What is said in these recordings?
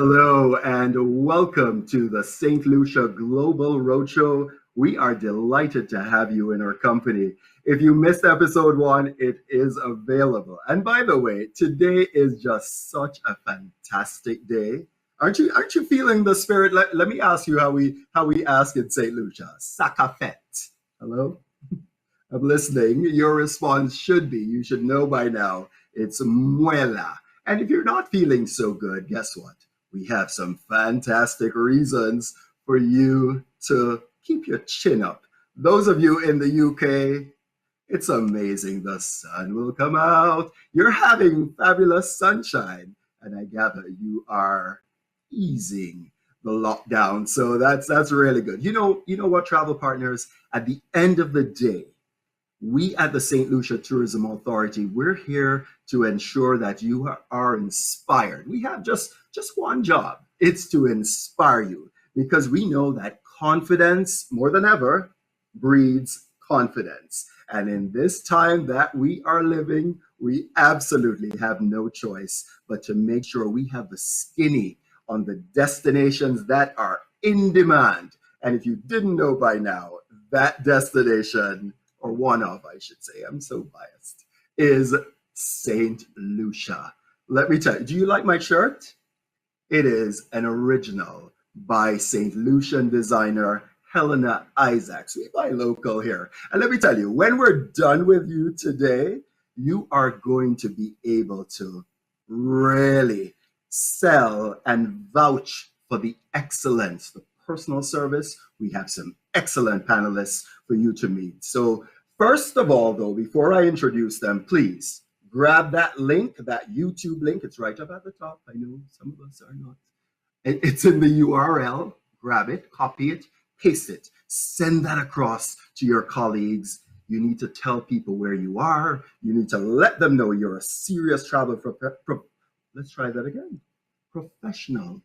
Hello and welcome to the Saint Lucia Global Roadshow. We are delighted to have you in our company. If you missed episode 1, it is available. And by the way, today is just such a fantastic day. Aren't you feeling the spirit? Let me ask you how we ask in Saint Lucia. Sakafet. Hello? I'm listening. Your response should be, you should know by now, it's muela. And if you're not feeling so good, guess what? We have some fantastic reasons for you to keep your chin up. Those of you in the UK, it's amazing. The sun will come out. You're having fabulous sunshine. And I gather you are easing the lockdown. So that's really good. You know what, travel partners? At the end of the day, we at the St. Lucia Tourism Authority, we're here to ensure that you are inspired. We have just one job. It's to inspire you, because we know that confidence, more than ever, breeds confidence. And in this time that we are living, we absolutely have no choice but to make sure we have the skinny on the destinations that are in demand. And if you didn't know by now, that destination, or one of, I should say, I'm so biased, is Saint Lucia. Let me tell you, do you like my shirt? It is an original by St. Lucian designer Helena Isaacs. We buy local here. And let me tell you, when we're done with you today, you are going to be able to really sell and vouch for the excellence, the personal service. We have some excellent panelists for you to meet. So first of all, though, before I introduce them, please grab that link, that YouTube link. It's right up at the top. I know some of us are not. It's in the URL. Grab it, copy it, paste it, send that across to your colleagues. You need to tell people where you are. You need to let them know you're a serious travel let's try that again. Professional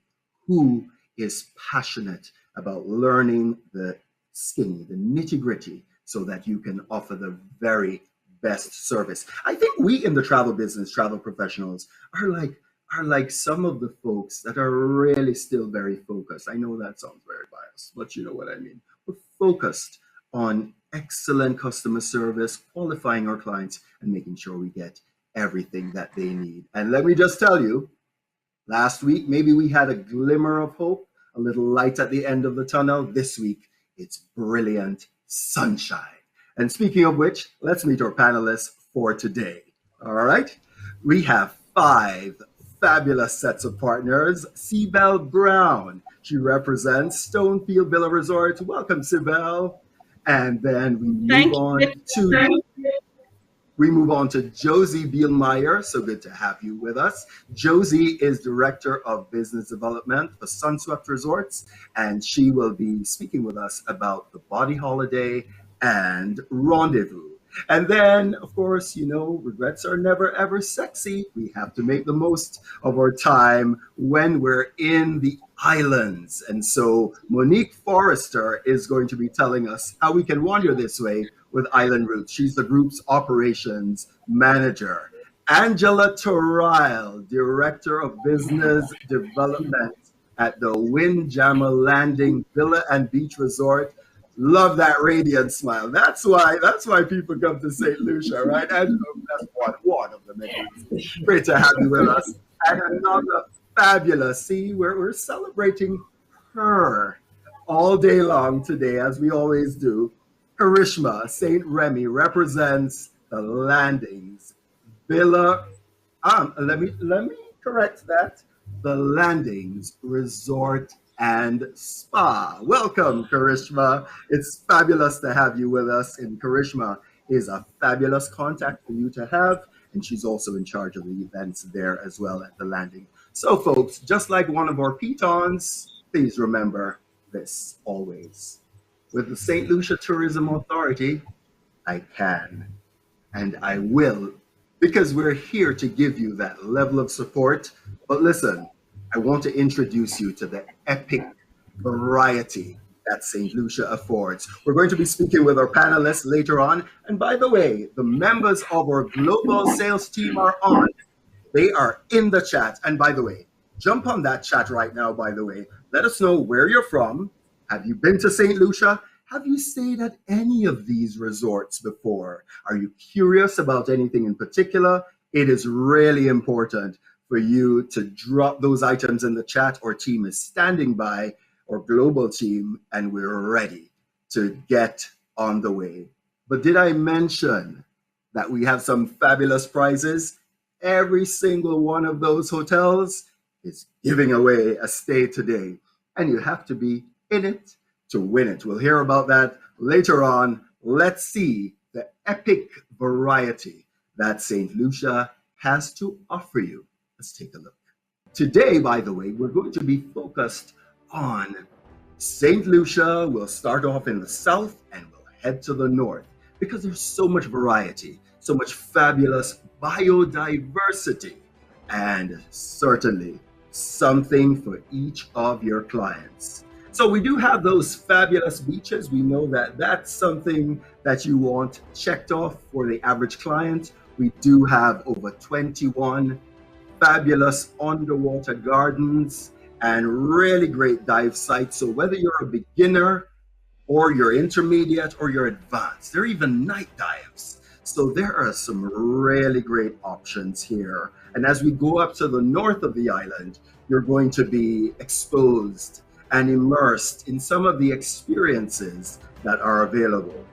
who is passionate about learning the skinny, the nitty-gritty, so that you can offer the very best service. I think we in the travel business, travel professionals, are like some of the folks that are really still very focused. I know that sounds very biased, but you know what I mean. We're focused on excellent customer service, qualifying our clients, and making sure we get everything that they need. And let me just tell you, last week, maybe we had a glimmer of hope, a little light at the end of the tunnel. This week, it's brilliant sunshine. And speaking of which, let's meet our panelists for today. All right. We have 5 fabulous sets of partners. Sibel Brown. She represents Stonefield Villa Resort. Welcome, Sibel. And then we move on to Josie Bielmeyer. So good to have you with us. Josie is Director of Business Development for Sunswept Resorts, and she will be speaking with us about the Body Holiday and Rendezvous. And then, of course, you know, regrets are never ever sexy. We have to make the most of our time when we're in the islands. And so Monique Forrester is going to be telling us how we can wander this way with Island Roots. She's the group's operations manager. Angela Torile, Director of Business Development at the Windjammer Landing Villa and Beach Resort. Love that radiant smile. That's why people come to St. Lucia, right? And that's one of the many. Great to have you with us. And another fabulous, see, we're celebrating her all day long today, as we always do. Karishma St. Remy represents the Landings Villa. Let me correct that. The Landings Resort and Spa. Welcome, Karishma. It's fabulous to have you with us. And Karishma is a fabulous contact for you to have. And she's also in charge of the events there as well at the Landing. So, folks, just like one of our Pitons, please remember this always. With the St. Lucia Tourism Authority, I can and I will, because we're here to give you that level of support. But listen, I want to introduce you to the epic variety that St. Lucia affords. We're going to be speaking with our panelists later on. And by the way, the members of our global sales team are on. They are in the chat. And by the way, Jump on that chat right now, by the way. Let us know where you're from. Have you been to St. Lucia? Have you stayed at any of these resorts before? Are you curious about anything in particular? It is really important for you to drop those items in the chat. Our team is standing by, our global team, and we're ready to get on the way. But did I mention that we have some fabulous prizes? Every single one of those hotels is giving away a stay today, and you have to be in it to win it. We'll hear about that later on. Let's see the epic variety that St. Lucia has to offer you. Let's take a look. Today, by the way, we're going to be focused on St. Lucia. We'll start off in the south and we'll head to the north because there's so much variety, so much fabulous biodiversity, and certainly something for each of your clients. So we do have those fabulous beaches. We know that that's something that you want checked off for the average client. We do have over 21 fabulous underwater gardens and really great dive sites. So whether you're a beginner or you're intermediate or you're advanced, there are even night dives. So there are some really great options here. And as we go up to the north of the island, you're going to be exposed and immersed in some of the experiences that are available.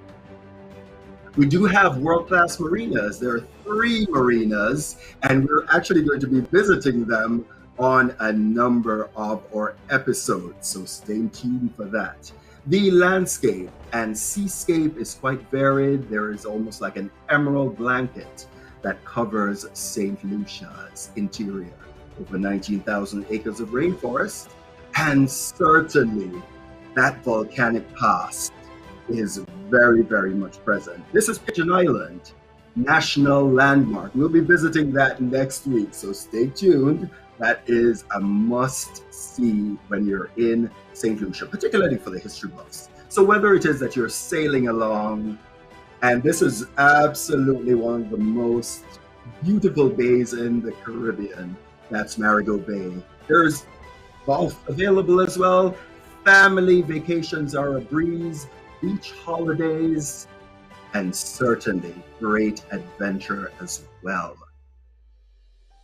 We do have world-class marinas. There are 3 marinas, and we're actually going to be visiting them on a number of our episodes, so stay tuned for that. The landscape and seascape is quite varied. There is almost like an emerald blanket that covers St. Lucia's interior, over 19,000 acres of rainforest, and certainly that volcanic past is very, very much present. This is Pigeon Island, National Landmark. We'll be visiting that next week, so stay tuned. That is a must-see when you're in St. Lucia, particularly for the history buffs. So whether it is that you're sailing along, and this is absolutely one of the most beautiful bays in the Caribbean, that's Marigot Bay. There's golf available as well. Family vacations are a breeze, beach holidays, and certainly great adventure as well.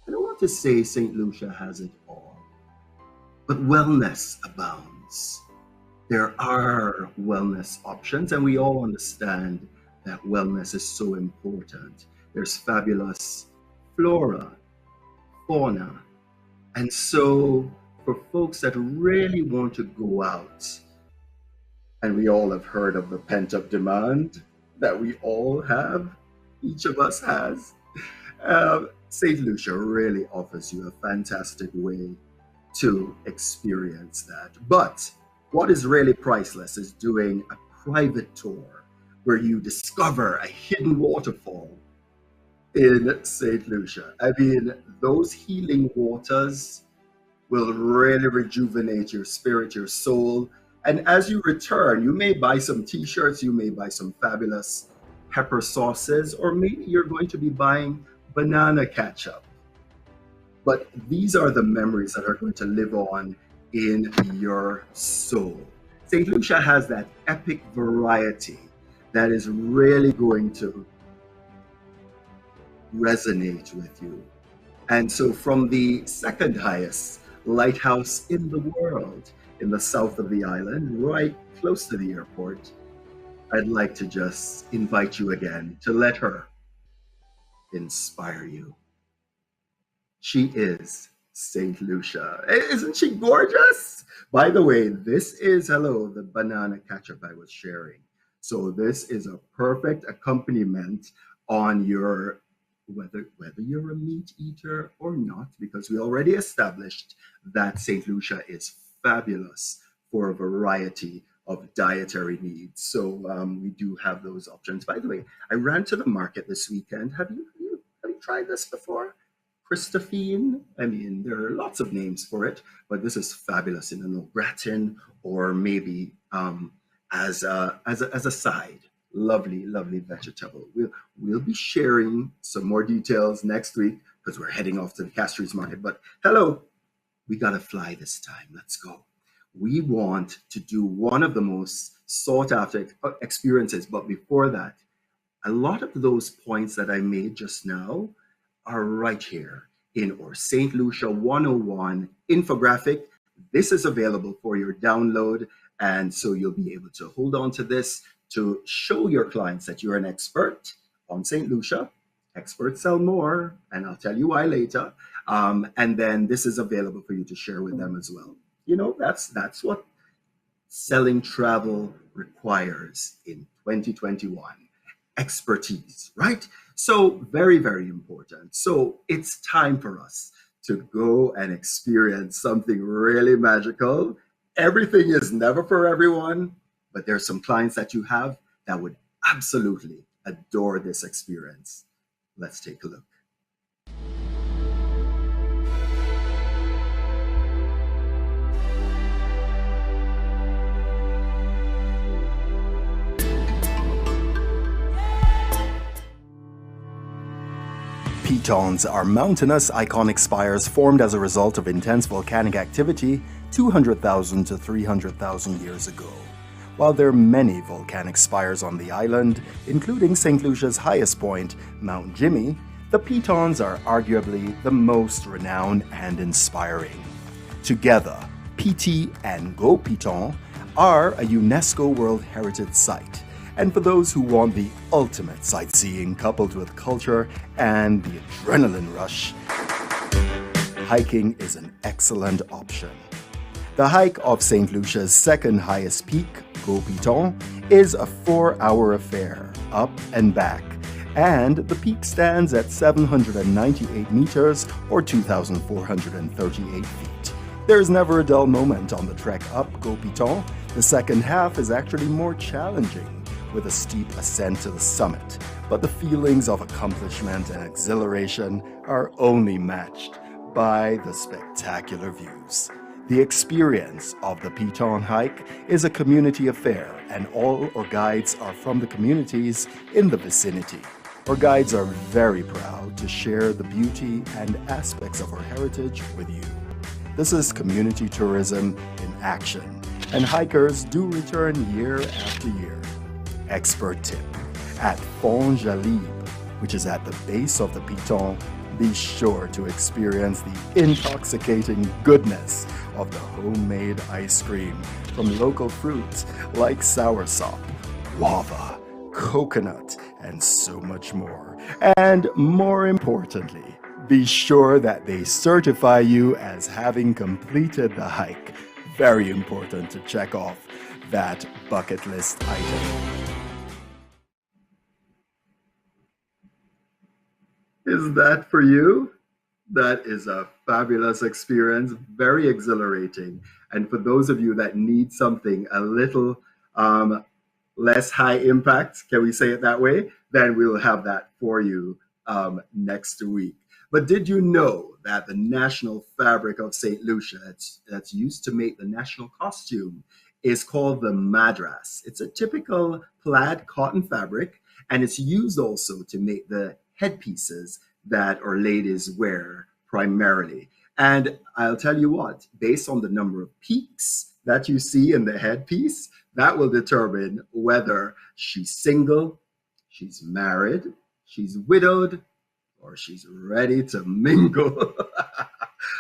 I don't want to say St. Lucia has it all, but wellness abounds. There are wellness options, and we all understand that wellness is so important. There's fabulous flora, fauna, and so for folks that really want to go out, and we all have heard of the pent-up demand that we all have, each of us has, St. Lucia really offers you a fantastic way to experience that. But what is really priceless is doing a private tour where you discover a hidden waterfall in St. Lucia. I mean, those healing waters will really rejuvenate your spirit, your soul. And as you return, you may buy some t-shirts, you may buy some fabulous pepper sauces, or maybe you're going to be buying banana ketchup. But these are the memories that are going to live on in your soul. St. Lucia has that epic variety that is really going to resonate with you. And so from the second highest lighthouse in the world, in the south of the island, right close to the airport, I'd like to just invite you again to let her inspire you. She is St. Lucia. Isn't she gorgeous? By the way, this is, hello, the banana ketchup I was sharing. So this is a perfect accompaniment on your, whether you're a meat eater or not, because we already established that St. Lucia is fabulous for a variety of dietary needs. So we do have those options. By the way, I ran to the market this weekend. Have you tried this before? Christophine. I mean, there are lots of names for it, but this is fabulous in an au gratin or maybe as a side. Lovely, lovely vegetable. We'll be sharing some more details next week because we're heading off to the Castries market. But hello, we got to fly this time. Let's go. We want to do one of the most sought after experiences. But before that, a lot of those points that I made just now are right here in our St. Lucia 101 infographic. This is available for your download. And so you'll be able to hold on to this to show your clients that you're an expert on St. Lucia. Experts sell more, and I'll tell you why later. And then this is available for you to share with them as well. You know, that's what selling travel requires in 2021. Expertise, right? So very, very important. So it's time for us to go and experience something really magical. Everything is never for everyone, but there's some clients that you have that would absolutely adore this experience. Let's take a look. Pitons are mountainous, iconic spires formed as a result of intense volcanic activity 200,000 to 300,000 years ago. While there are many volcanic spires on the island, including St. Lucia's highest point, Mount Jimmy, the Pitons are arguably the most renowned and inspiring. Together, PT and Go Piton are a UNESCO World Heritage Site. And for those who want the ultimate sightseeing coupled with culture and the adrenaline rush, hiking is an excellent option. The hike of St. Lucia's second highest peak, Go Piton, is a 4-hour affair, up and back, and the peak stands at 798 meters or 2,438 feet. There's never a dull moment on the trek up Go Piton. The second half is actually more challenging, with a steep ascent to the summit, but the feelings of accomplishment and exhilaration are only matched by the spectacular views. The experience of the Piton hike is a community affair, and all our guides are from the communities in the vicinity. Our guides are very proud to share the beauty and aspects of our heritage with you. This is community tourism in action, and hikers do return year after year. Expert tip: at Fond Jalib, which is at the base of the Piton, be sure to experience the intoxicating goodness of the homemade ice cream from local fruits like soursop, guava, coconut, and so much more. And more importantly, be sure that they certify you as having completed the hike. Very important to check off that bucket list item. Is that for you? That is a fabulous experience, very exhilarating. And for those of you that need something a little less high impact, can we say it that way? Then we'll have that for you next week. But did you know that the national fabric of St. Lucia that's used to make the national costume is called the Madras? It's a typical plaid cotton fabric, and it's used also to make the headpieces that our ladies wear primarily. And I'll tell you what, based on the number of peaks that you see in the headpiece, that will determine whether she's single, she's married, she's widowed, or she's ready to mingle.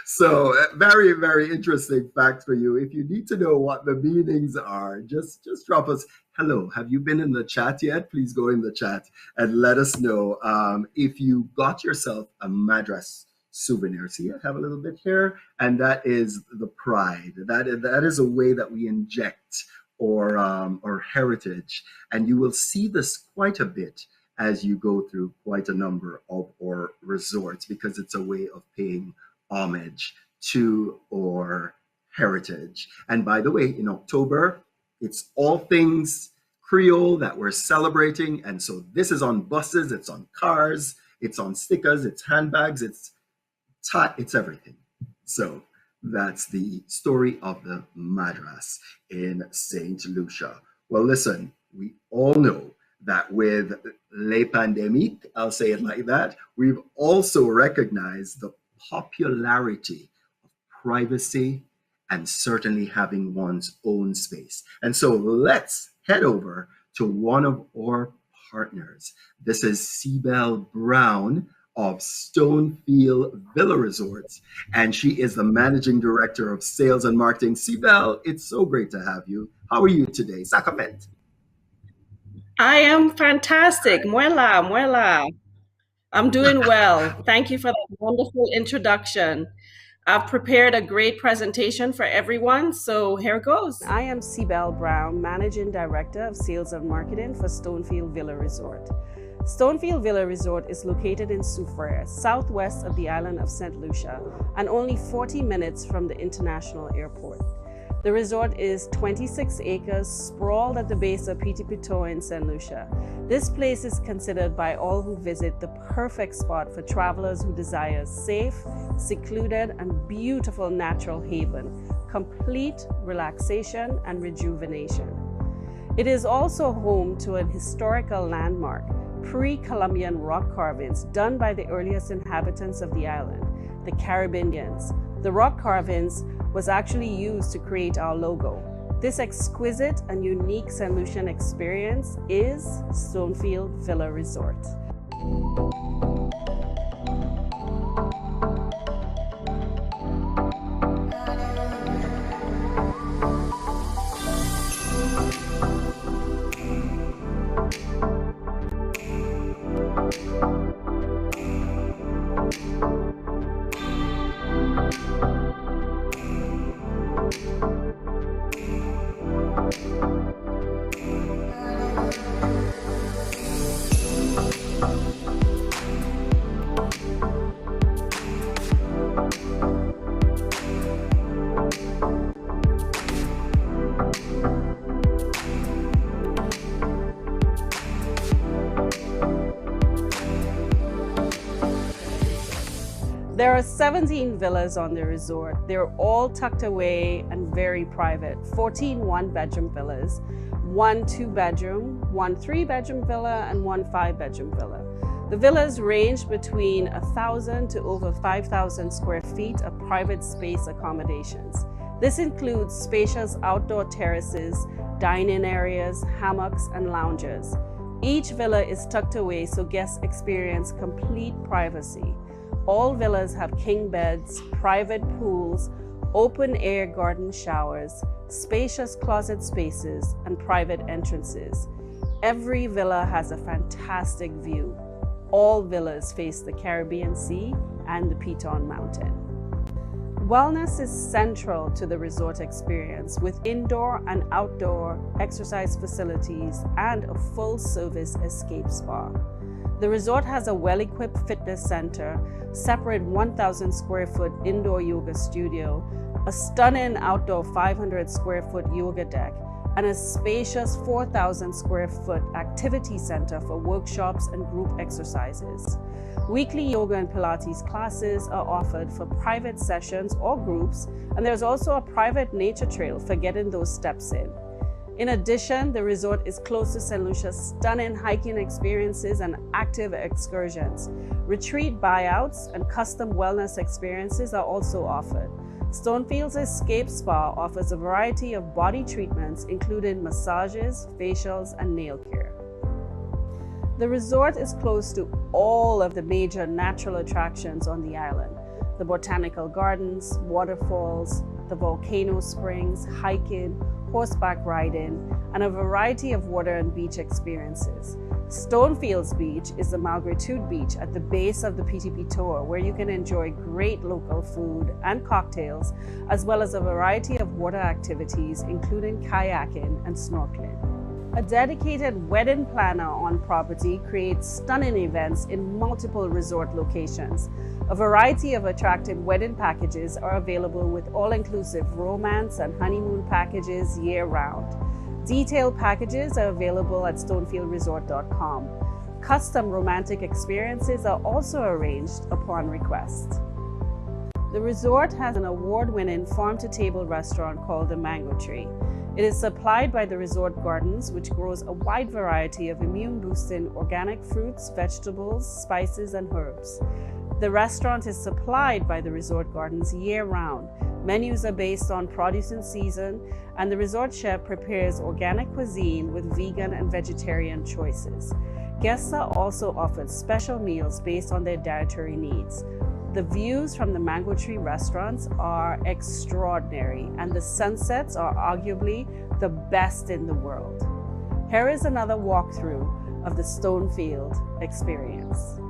So very, very interesting fact for you. If you need to know what the meanings are, just drop us. Hello, have you been in the chat yet? Please go in the chat and let us know if you got yourself a Madras souvenir. See, I have a little bit here, and that is the pride. That is a way that we inject our heritage, and you will see this quite a bit as you go through quite a number of our resorts, because it's a way of paying homage to our heritage. And by the way, in October, it's all things Creole that we're celebrating. And so this is on buses, it's on cars, it's on stickers, it's handbags, it's everything. So that's the story of the Madras in Saint Lucia. Well, listen, we all know that with Les Pandemiques, I'll say it like that, we've also recognized the popularity of privacy, and certainly having one's own space. And so let's head over to one of our partners. This is Sibel Brown of Stonefield Villa Resorts, and she is the managing director of sales and marketing. Sibel, it's so great to have you. How are you today? Sacrament. I am fantastic. Muela, muela. I'm doing well. Thank you for that wonderful introduction. I've prepared a great presentation for everyone, so here goes. I am Sibel Brown, Managing Director of Sales and Marketing for Stonefield Villa Resort. Stonefield Villa Resort is located in Soufrière, southwest of the island of Saint Lucia, and only 40 minutes from the international airport. The resort is 26 acres, sprawled at the base of Pitons in Saint Lucia. This place is considered by all who visit the perfect spot for travelers who desire safe, secluded, and beautiful natural haven, complete relaxation and rejuvenation. It is also home to an historical landmark, pre-Columbian rock carvings done by the earliest inhabitants of the island, the Caribbeans. The rock carvings was actually used to create our logo. This exquisite and unique Saint Lucian experience is Stonefield Villa Resort. There are 17 villas on the resort. They're all tucked away and very private. 14 one-bedroom villas, 1 2-bedroom, 1 3-bedroom villa, and 1 5-bedroom villa. The villas range between 1,000 to over 5,000 square feet of private space accommodations. This includes spacious outdoor terraces, dining areas, hammocks, and lounges. Each villa is tucked away so guests experience complete privacy. All villas have king beds, private pools, open-air garden showers, spacious closet spaces, and private entrances. Every villa has a fantastic view. All villas face the Caribbean Sea and the Piton Mountain. Wellness is central to the resort experience with indoor and outdoor exercise facilities and a full-service escape spa. The resort has a well-equipped fitness center, separate 1,000 square foot indoor yoga studio, a stunning outdoor 500 square foot yoga deck, and a spacious 4,000 square foot activity center for workshops and group exercises. Weekly yoga and Pilates classes are offered for private sessions or groups, and there's also a private nature trail for getting those steps in. In addition, the resort is close to Saint Lucia's stunning hiking experiences and active excursions. Retreat buyouts and custom wellness experiences are also offered. Stonefield's Escape Spa offers a variety of body treatments, including massages, facials, and nail care. The resort is close to all of the major natural attractions on the island: the botanical gardens, waterfalls, the volcano springs, hiking, horseback riding, and a variety of water and beach experiences. Stonefields Beach is the Malgritude Beach at the base of the Pitipitoa, where you can enjoy great local food and cocktails, as well as a variety of water activities, including kayaking and snorkeling. A dedicated wedding planner on property creates stunning events in multiple resort locations. A variety of attractive wedding packages are available with all-inclusive romance and honeymoon packages year-round. Detailed packages are available at stonefieldresort.com. Custom romantic experiences are also arranged upon request. The resort has an award-winning farm-to-table restaurant called the Mango Tree. It is supplied by the resort gardens, which grows a wide variety of immune-boosting organic fruits, vegetables, spices, and herbs. The restaurant is supplied by the resort gardens year-round. Menus are based on produce in season, and the resort chef prepares organic cuisine with vegan and vegetarian choices. Guests are also offered special meals based on their dietary needs. The views from the Mango Tree restaurants are extraordinary, and the sunsets are arguably the best in the world. Here is another walkthrough of the Stonefield experience.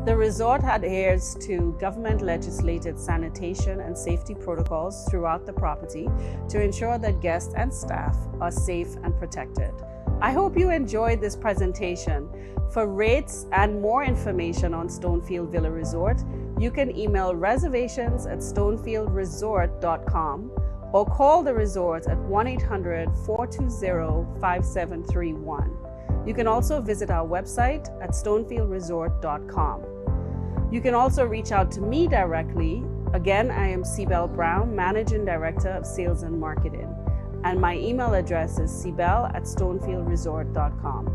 The resort adheres to government-legislated sanitation and safety protocols throughout the property to ensure that guests and staff are safe and protected. I hope you enjoyed this presentation. For rates and more information on Stonefield Villa Resort, you can email reservations@stonefieldresort.com or call the resort at 1-800-420-5731. You can also visit our website at stonefieldresort.com. You can also reach out to me directly. Again, I am Sibel Brown, Managing Director of Sales and Marketing, and my email address is sibel@stonefieldresort.com.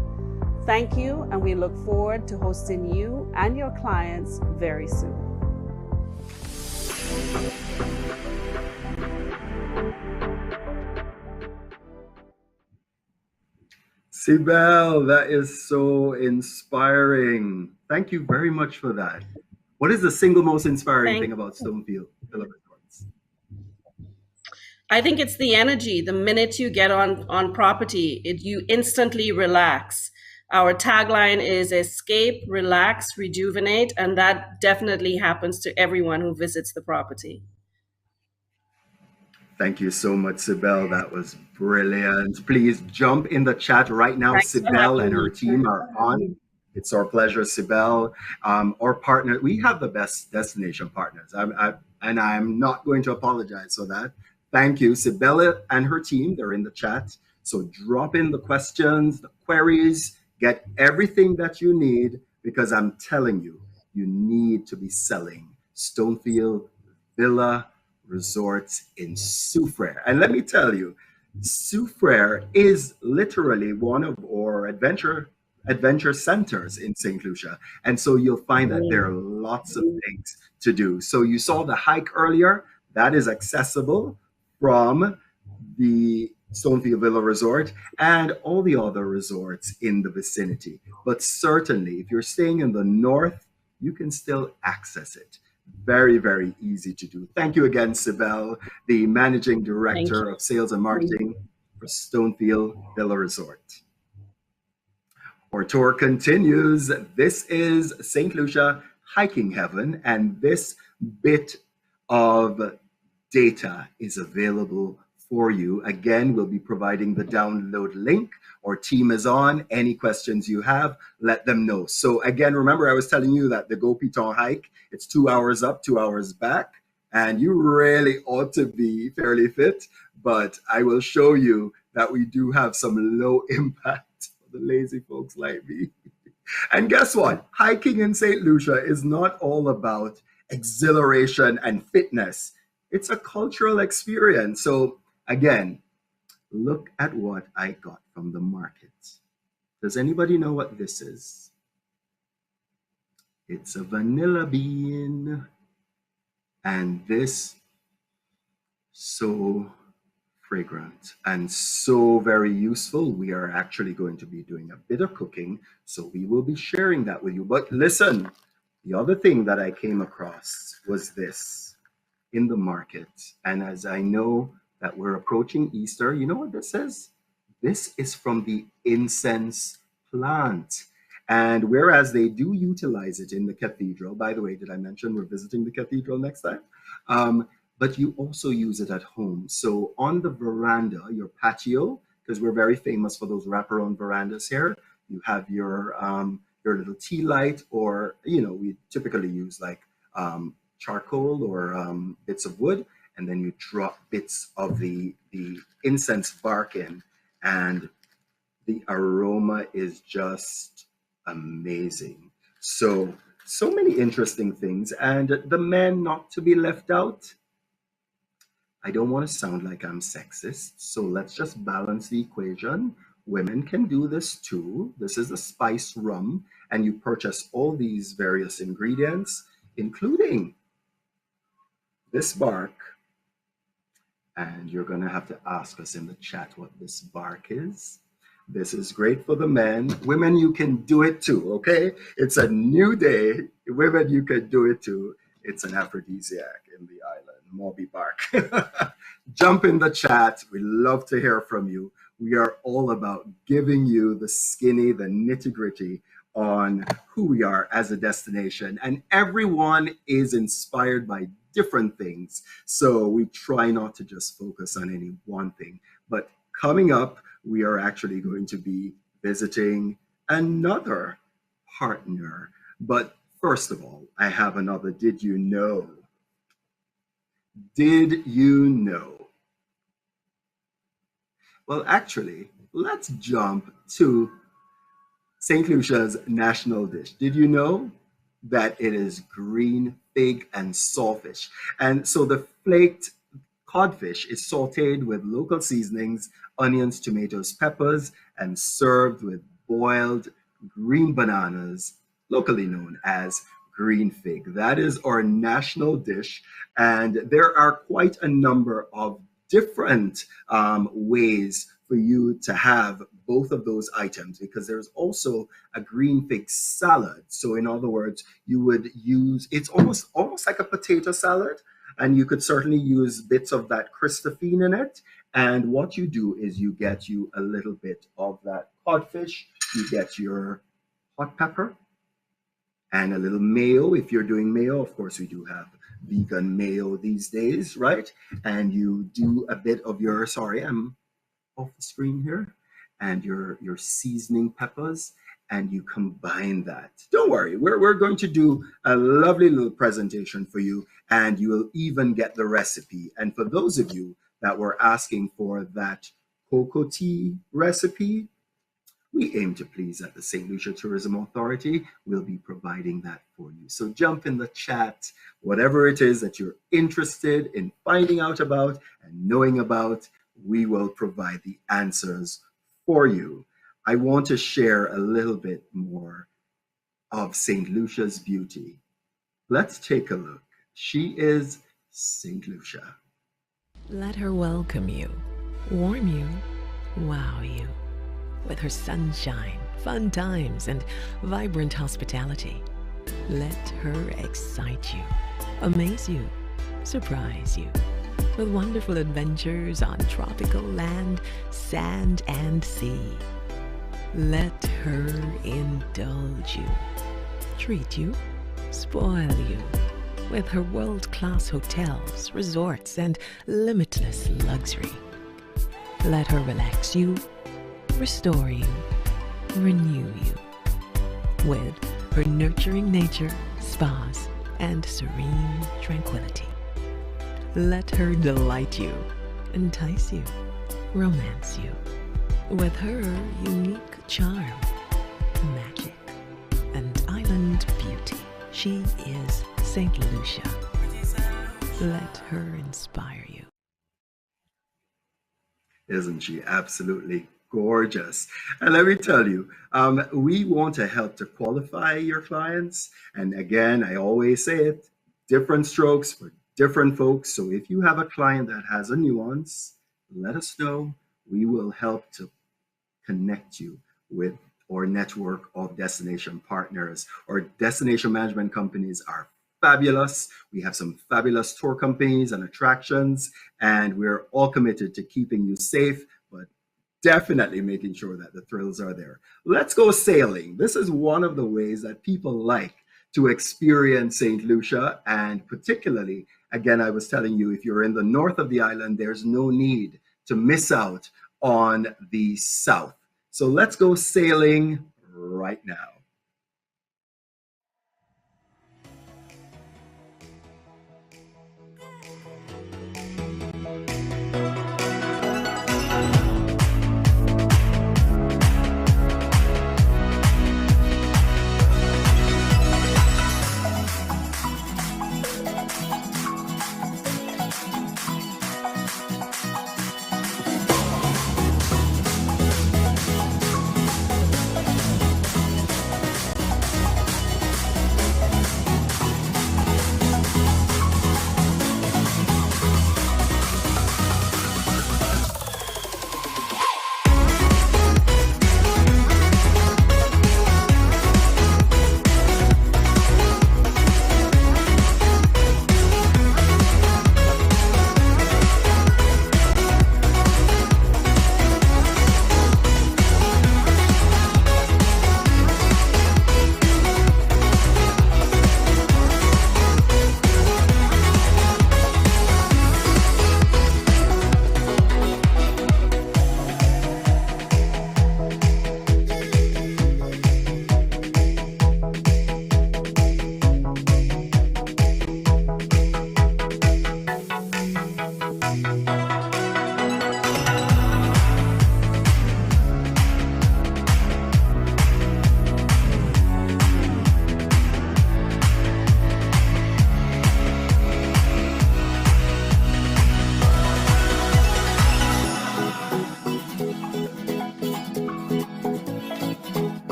Thank you, and we look forward to hosting you and your clients very soon. Sibel, that is so inspiring. Thank you very much for that. What is the single most inspiring thing about Stonefield Villa Resorts? I think it's the energy. The minute you get on property, you instantly relax. Our tagline is escape, relax, rejuvenate, and that definitely happens to everyone who visits the property. Thank you so much, Sibel. That was brilliant. Please jump in the chat right now. Thanks for Sibel and having her me. team are on. It's our pleasure, Sibel. Our partner, we have the best destination partners. And I'm not going to apologize for that. Thank you, Sibel and her team. They're in the chat. So drop in the questions, the queries, get everything that you need, because I'm telling you, you need to be selling Stonefield Villa Resorts in Soufriere. And let me tell you, Soufriere is literally one of our adventure centers in St. Lucia. And so you'll find that there are lots of things to do. So you saw the hike earlier, that is accessible from the Stonefield Villa Resort, and all the other resorts in the vicinity. But certainly, if you're staying in the north, you can still access it. Very, very easy to do. Thank you again, Sibel, the Managing Thank Director you. of Sales and Marketing for Stonefield Villa Resort. Our tour continues. This is St. Lucia Hiking Heaven, and this bit of data is available for you. Again, we'll be providing the download link. Our team is on. Any questions you have, let them know. So again, remember I was telling you that the Go Piton hike, it's 2 hours up, 2 hours back, and you really ought to be fairly fit, but I will show you that we do have some low impact for the lazy folks like me. And guess what? Hiking in St. Lucia is not all about exhilaration and fitness. It's a cultural experience. So again, look at what I got from the market. Does anybody know what this is? It's a vanilla bean. And this, so fragrant and so very useful. We are actually going to be doing a bit of cooking, so we will be sharing that with you. But listen, the other thing that I came across was this in the market. And as I know that we're approaching Easter, you know what this is? This is from the incense plant. And whereas they do utilize it in the cathedral, by the way, did I mention we're visiting the cathedral next time? But you also use it at home. So on the veranda, your patio, because we're very famous for those wraparound verandas here, you have your little tea light, or, you know, we typically use like charcoal or bits of wood, and then you drop bits of the incense bark in, and the aroma is just amazing. So many interesting things. And the men not to be left out. I don't want to sound like I'm sexist, so let's just balance the equation. Women can do this too. This is a spice rum, and you purchase all these various ingredients, including this bark. And you're going to have to ask us in the chat what this bark is. This is great for the men. Women, you can do it too, okay? It's a new day. Women, you can do it too. It's an aphrodisiac in the island. Moby bark. Jump in the chat. We love to hear from you. We are all about giving you the skinny, the nitty-gritty on who we are as a destination. And everyone is inspired by different things. So we try not to just focus on any one thing. But coming up, we are actually going to be visiting another partner. But first of all, I have another Did You Know? Did you know? Well, actually, let's jump to St. Lucia's national dish. Did you know that it is green fig and saltfish? And so the flaked codfish is sauteed with local seasonings, onions, tomatoes, peppers, and served with boiled green bananas, locally known as green fig. That is our national dish. And there are quite a number of different ways for you to have both of those items, because there's also a green fig salad. So in other words, you would use, it's almost like a potato salad, and you could certainly use bits of that Christophine in it. And what you do is you get you a little bit of that codfish, you get your hot pepper, and a little mayo. If you're doing mayo, of course, we do have vegan mayo these days, right? And you do a bit of your, sorry, I'm off the screen here, and your seasoning peppers, and you combine that. Don't worry, we're going to do a lovely little presentation for you, and you will even get the recipe. And for those of you that were asking for that cocoa tea recipe, we aim to please at the St. Lucia Tourism Authority. We'll be providing that for you. So jump in the chat, whatever it is that you're interested in finding out about and knowing about, we will provide the answers for you. I want to share a little bit more of St. Lucia's beauty. Let's take a look. She is St. Lucia. Let her welcome you. warm you, wow you, with her sunshine, fun times, and vibrant hospitality. Let her excite you, amaze you, surprise you, with wonderful adventures on tropical land, sand, and sea. Let her indulge you, treat you, spoil you, with her world-class hotels, resorts, and limitless luxury. Let her relax you, restore you, renew you, with her nurturing nature, spas, and serene tranquility. Let her delight you, entice you, romance you, with her unique charm, magic, and island beauty. She is Saint Lucia. Let her inspire you. Isn't she absolutely gorgeous? And let me tell you, we want to help to qualify your clients. And again, I always say it, different strokes for different folks. So if you have a client that has a nuance, let us know. We will help to connect you with our network of destination partners. Our destination management companies are fabulous. We have some fabulous tour companies and attractions, and we're all committed to keeping you safe, but definitely making sure that the thrills are there. Let's go sailing. This is one of the ways that people like to experience St. Lucia, and particularly, again, I was telling you, if you're in the north of the island, there's no need to miss out on the south. So let's go sailing right now.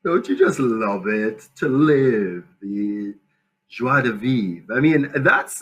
Don't you just love it to live the joie de vivre? I mean, that's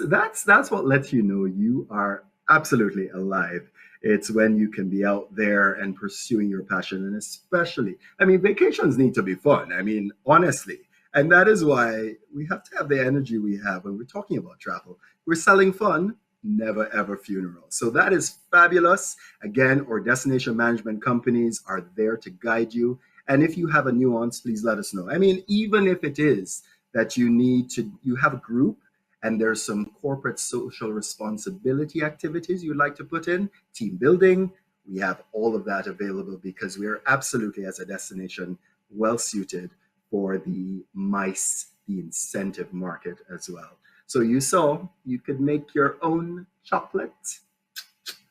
what lets you know you are absolutely alive. It's when you can be out there and pursuing your passion, and especially, I mean, vacations need to be fun. I mean, honestly, and that is why we have to have the energy we have when we're talking about travel. We're selling fun, never ever funeral. So that is fabulous. Again, our destination management companies are there to guide you. And if you have a nuance, please let us know. I mean, even if it is that you have a group and there's some corporate social responsibility activities you'd like to put in, team building, we have all of that available because we are absolutely, as a destination, well suited for the MICE, the incentive market as well. So you saw you could make your own chocolate.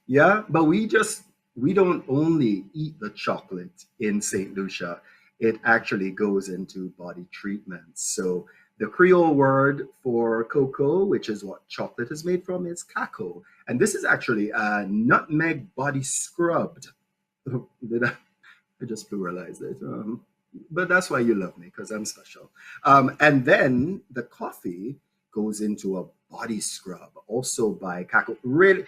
Yeah, but we don't only eat the chocolate in St. Lucia. It actually goes into body treatments. So the Creole word for cocoa, which is what chocolate is made from, is caco. And this is actually a nutmeg body scrubbed. I just pluralized it. But that's why you love me, because I'm special. And then the coffee goes into a body scrub, also by caco. Really,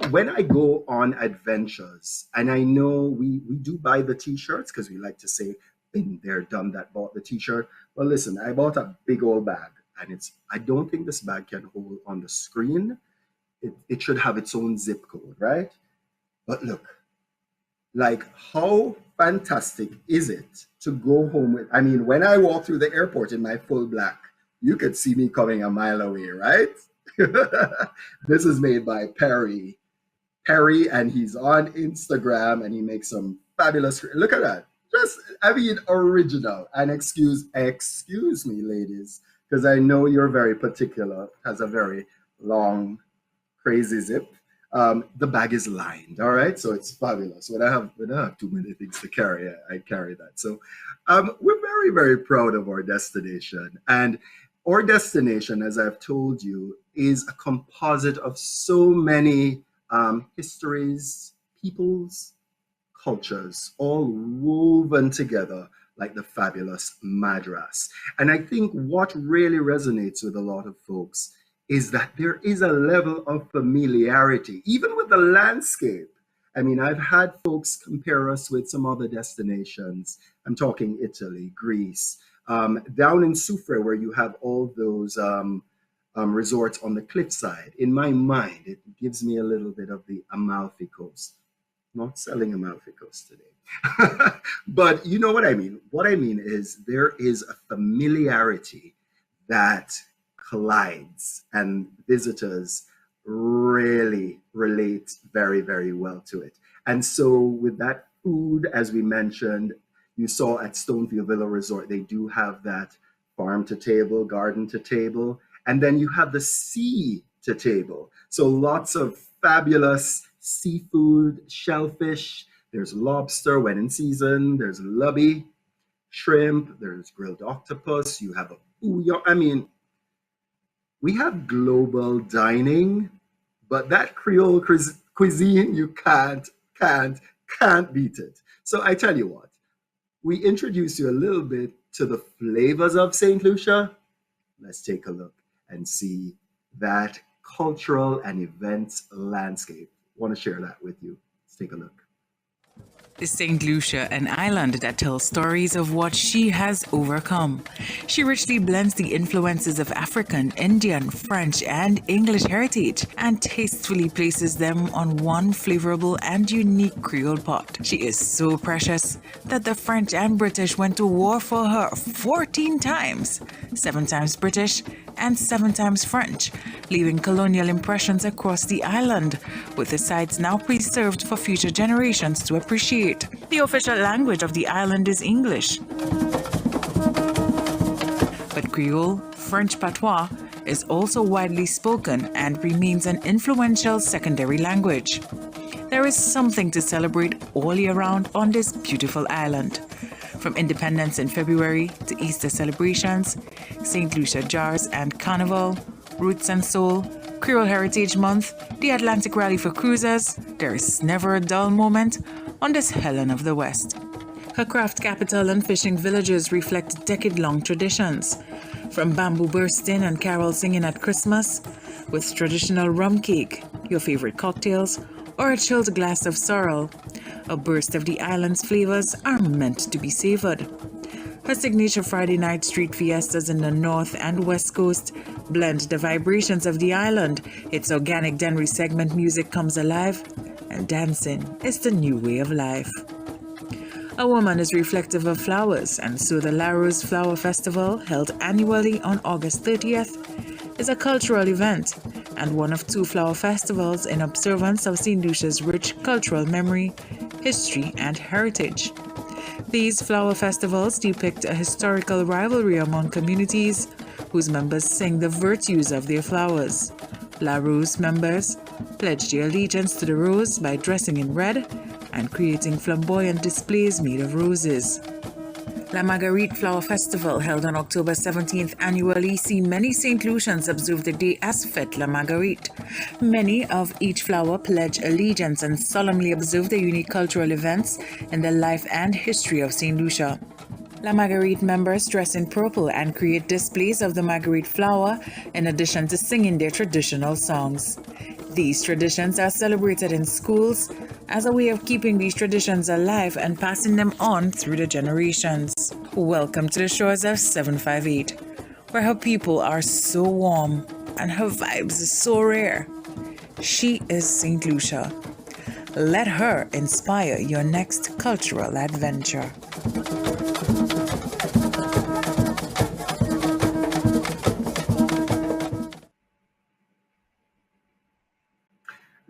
when I go on adventures, and I know we do buy the t-shirts because we like to say, been there, done that, bought the t-shirt. Well, listen, I bought a big old bag, and I don't think this bag can hold on the screen. It should have its own zip code, right? But look, like, how fantastic is it to go home with? I mean, when I walk through the airport in my full black, you could see me coming a mile away, right? This is made by Perry, and he's on Instagram, and he makes some fabulous. Look at that. Original. And excuse me, ladies, because I know you're very particular. Has a very long, crazy zip. The bag is lined, all right? So it's fabulous. When I have too many things to carry, I carry that. So we're very, very proud of our destination. And our destination, as I've told you, is a composite of so many histories, peoples, cultures, all woven together like the fabulous Madras. And I think what really resonates with a lot of folks is that there is a level of familiarity, even with the landscape. I mean, I've had folks compare us with some other destinations. I'm talking Italy, Greece, down in Soufrière, where you have all those resorts on the cliffside. In my mind, it gives me a little bit of the Amalfi Coast. Not selling Amalfi Coast today. But you know what I mean. What I mean is there is a familiarity that collides, and visitors really relate very, very well to it. And so with that food, as we mentioned, you saw at Stonefield Villa Resort, they do have that farm to table, garden to table, and then you have the sea to table. So lots of fabulous seafood, shellfish, there's lobster when in season, there's lubby, shrimp, there's grilled octopus, you have a bouillon. I mean, we have global dining, but that Creole cuisine, you can't beat it. So I tell you what, we introduce you a little bit to the flavors of St. Lucia. Let's take a look and see that cultural and events landscape. I want to share that with you. Let's take a look. Is Saint Lucia an island that tells stories of what she has overcome? She richly blends the influences of African, Indian, French, and English heritage and tastefully places them on one flavorful and unique Creole pot. She is so precious that the French and British went to war for her 14 times, 7 times British and 7 times French, leaving colonial impressions across the island, with the sites now preserved for future generations to appreciate. The official language of the island is English, but Creole, French patois, is also widely spoken and remains an influential secondary language. There is something to celebrate all year round on this beautiful island. From independence in February to Easter celebrations, St. Lucia Jars and Carnival, Roots and Soul, Creole Heritage Month, the Atlantic Rally for Cruisers, there is never a dull moment on this Helen of the West. Her craft capital and fishing villages reflect decade-long traditions, from bamboo bursting and carol singing at Christmas, with traditional rum cake, your favorite cocktails, or a chilled glass of sorrel. A burst of the island's flavors are meant to be savored. Her signature Friday night street fiestas in the north and west coast blend the vibrations of the island. Its organic Denry segment music comes alive, and dancing is the new way of life. A woman is reflective of flowers, and so the La Rose Flower Festival, held annually on August 30th, is a cultural event and one of 2 flower festivals in observance of Saint Lucia's rich cultural memory, history, and heritage. These flower festivals depict a historical rivalry among communities whose members sing the virtues of their flowers. La Rose members pledge their allegiance to the rose by dressing in red and creating flamboyant displays made of roses. La Marguerite Flower Festival, held on October 17th annually, see many St. Lucians observe the day as Fête La Marguerite. Many of each flower pledge allegiance and solemnly observe the unique cultural events in the life and history of St. Lucia. La Marguerite members dress in purple and create displays of the Marguerite flower in addition to singing their traditional songs. These traditions are celebrated in schools as a way of keeping these traditions alive and passing them on through the generations. Welcome to the shores of 758, where her people are so warm and her vibes are so rare. She is Saint Lucia. Let her inspire your next cultural adventure.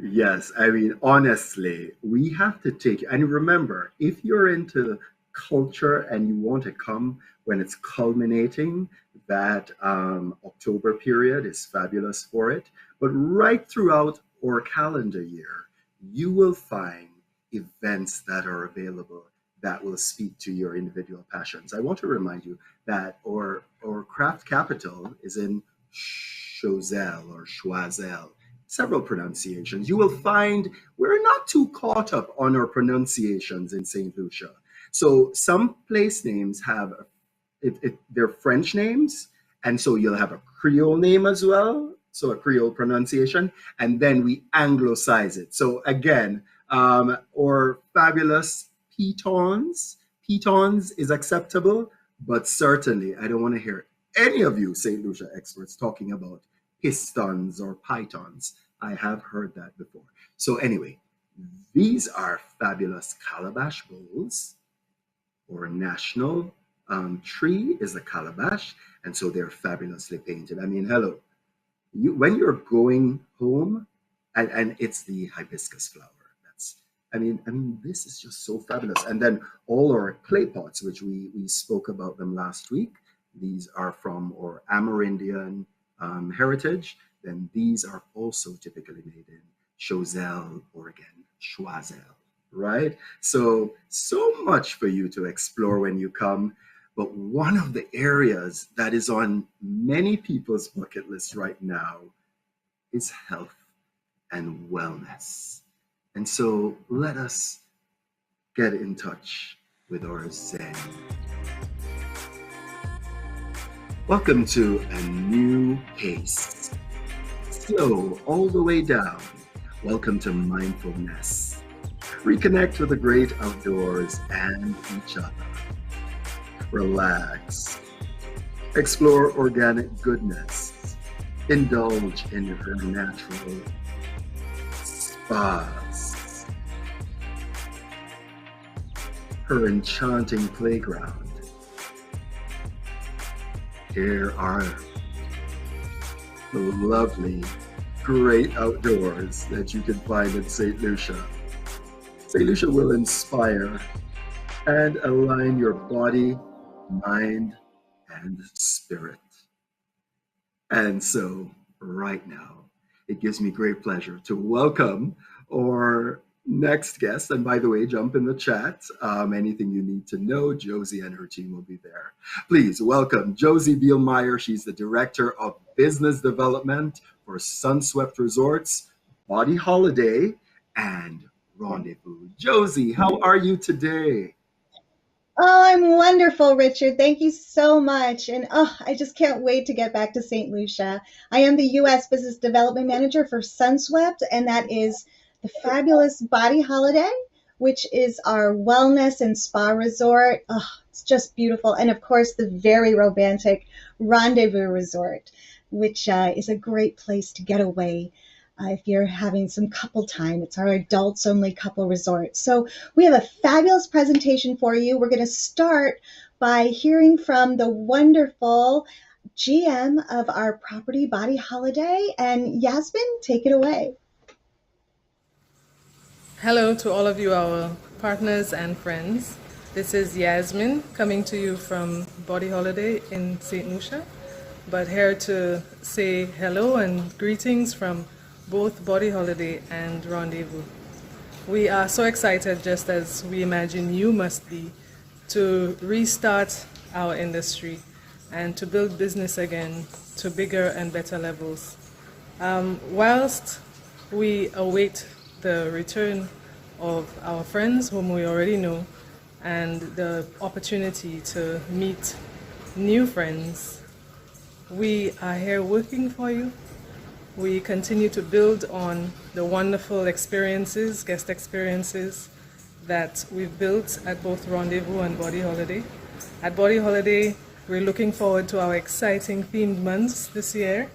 Yes, I mean, honestly, we have to take, and remember, if you're into culture and you want to come when it's culminating, that October period is fabulous for it. But right throughout our calendar year, you will find events that are available that will speak to your individual passions. I want to remind you that our craft capital is in Choiseul or Choiseul, several pronunciations. You will find we're not too caught up on our pronunciations in St. Lucia. So some place names have, they're French names, and so you'll have a Creole name as well, so a Creole pronunciation, and then we anglicize it. So again, or fabulous Pitons. Pitons is acceptable, but certainly I don't want to hear any of you St. Lucia experts talking about Pistons or Pythons. I have heard that before. So anyway, these are fabulous calabash bowls. Or national tree is a calabash, and so they're fabulously painted. I mean, hello, when you're going home, and it's the hibiscus flower. I mean, this is just so fabulous. And then all our clay pots, which we spoke about them last week, these are from our Amerindian heritage. Then these are also typically made in Choiseul, Oregon, Choiseul, right? So much for you to explore when you come. But one of the areas that is on many people's bucket list right now is health and wellness. And so let us get in touch with our Zen. Welcome to a new pace. Slow all the way down. Welcome to mindfulness. Reconnect with the great outdoors and each other. Relax. Explore organic goodness. Indulge in her natural spas. Her enchanting playground. Here are the lovely, great outdoors that you can find in St. Lucia. St. Lucia will inspire and align your body, mind, and spirit. And so right now, it gives me great pleasure to welcome our next guest. And by the way, jump in the chat. Anything you need to know, Josie and her team will be there. Please welcome Josie Bielmeyer. She's the Director of Business Development for Sunswept Resorts, Body Holiday, and Rendezvous. Josie, how are you today? Oh, I'm wonderful, Richard. Thank you so much. And I just can't wait to get back to St. Lucia. I am the U.S. Business Development Manager for Sunswept, and that is the fabulous Body Holiday, which is our wellness and spa resort. It's just beautiful. And of course, the very romantic Rendezvous Resort, which is a great place to get away. If you're having some couple time, it's our adults only couple resort. So we have a fabulous presentation for you. We're going to start by hearing from the wonderful GM of our property, Body Holiday, and Yasmin, take it away. Hello to all of you, our partners and friends. This is Yasmin coming to you from Body Holiday in Saint Lucia, but here to say hello and greetings from both Body Holiday and Rendezvous. We are so excited, just as we imagine you must be, to restart our industry and to build business again to bigger and better levels. Whilst we await the return of our friends whom we already know and the opportunity to meet new friends, we are here working for you. We continue to build on the wonderful experiences, guest experiences that we've built at both Rendezvous and Body Holiday. At Body Holiday, we're looking forward to our exciting themed months this year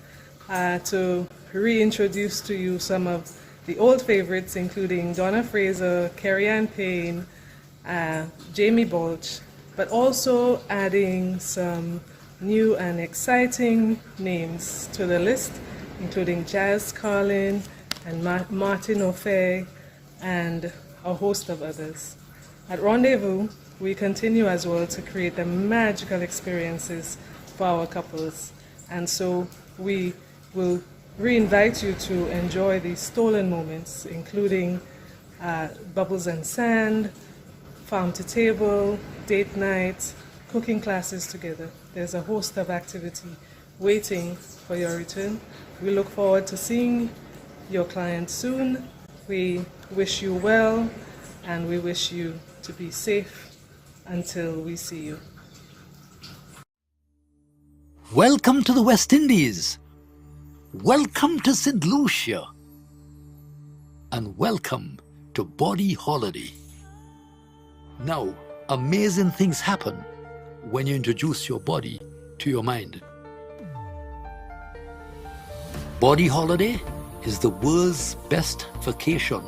to reintroduce to you some of the old favorites, including Donna Fraser, Carrie-Anne Payne, Jamie Balch, but also adding some new and exciting names to the list, including Jazz Carlin and Martin O'Fay and a host of others. At Rendezvous, we continue as well to create the magical experiences for our couples. And so we will re-invite you to enjoy these stolen moments, including bubbles and sand, farm to table, date night, cooking classes together. There's a host of activity waiting for your return. We look forward to seeing your clients soon. We wish you well, and we wish you to be safe until we see you. Welcome to the West Indies. Welcome to Saint Lucia. And welcome to Body Holiday. Now, amazing things happen when you introduce your body to your mind. Body Holiday is the world's best vacation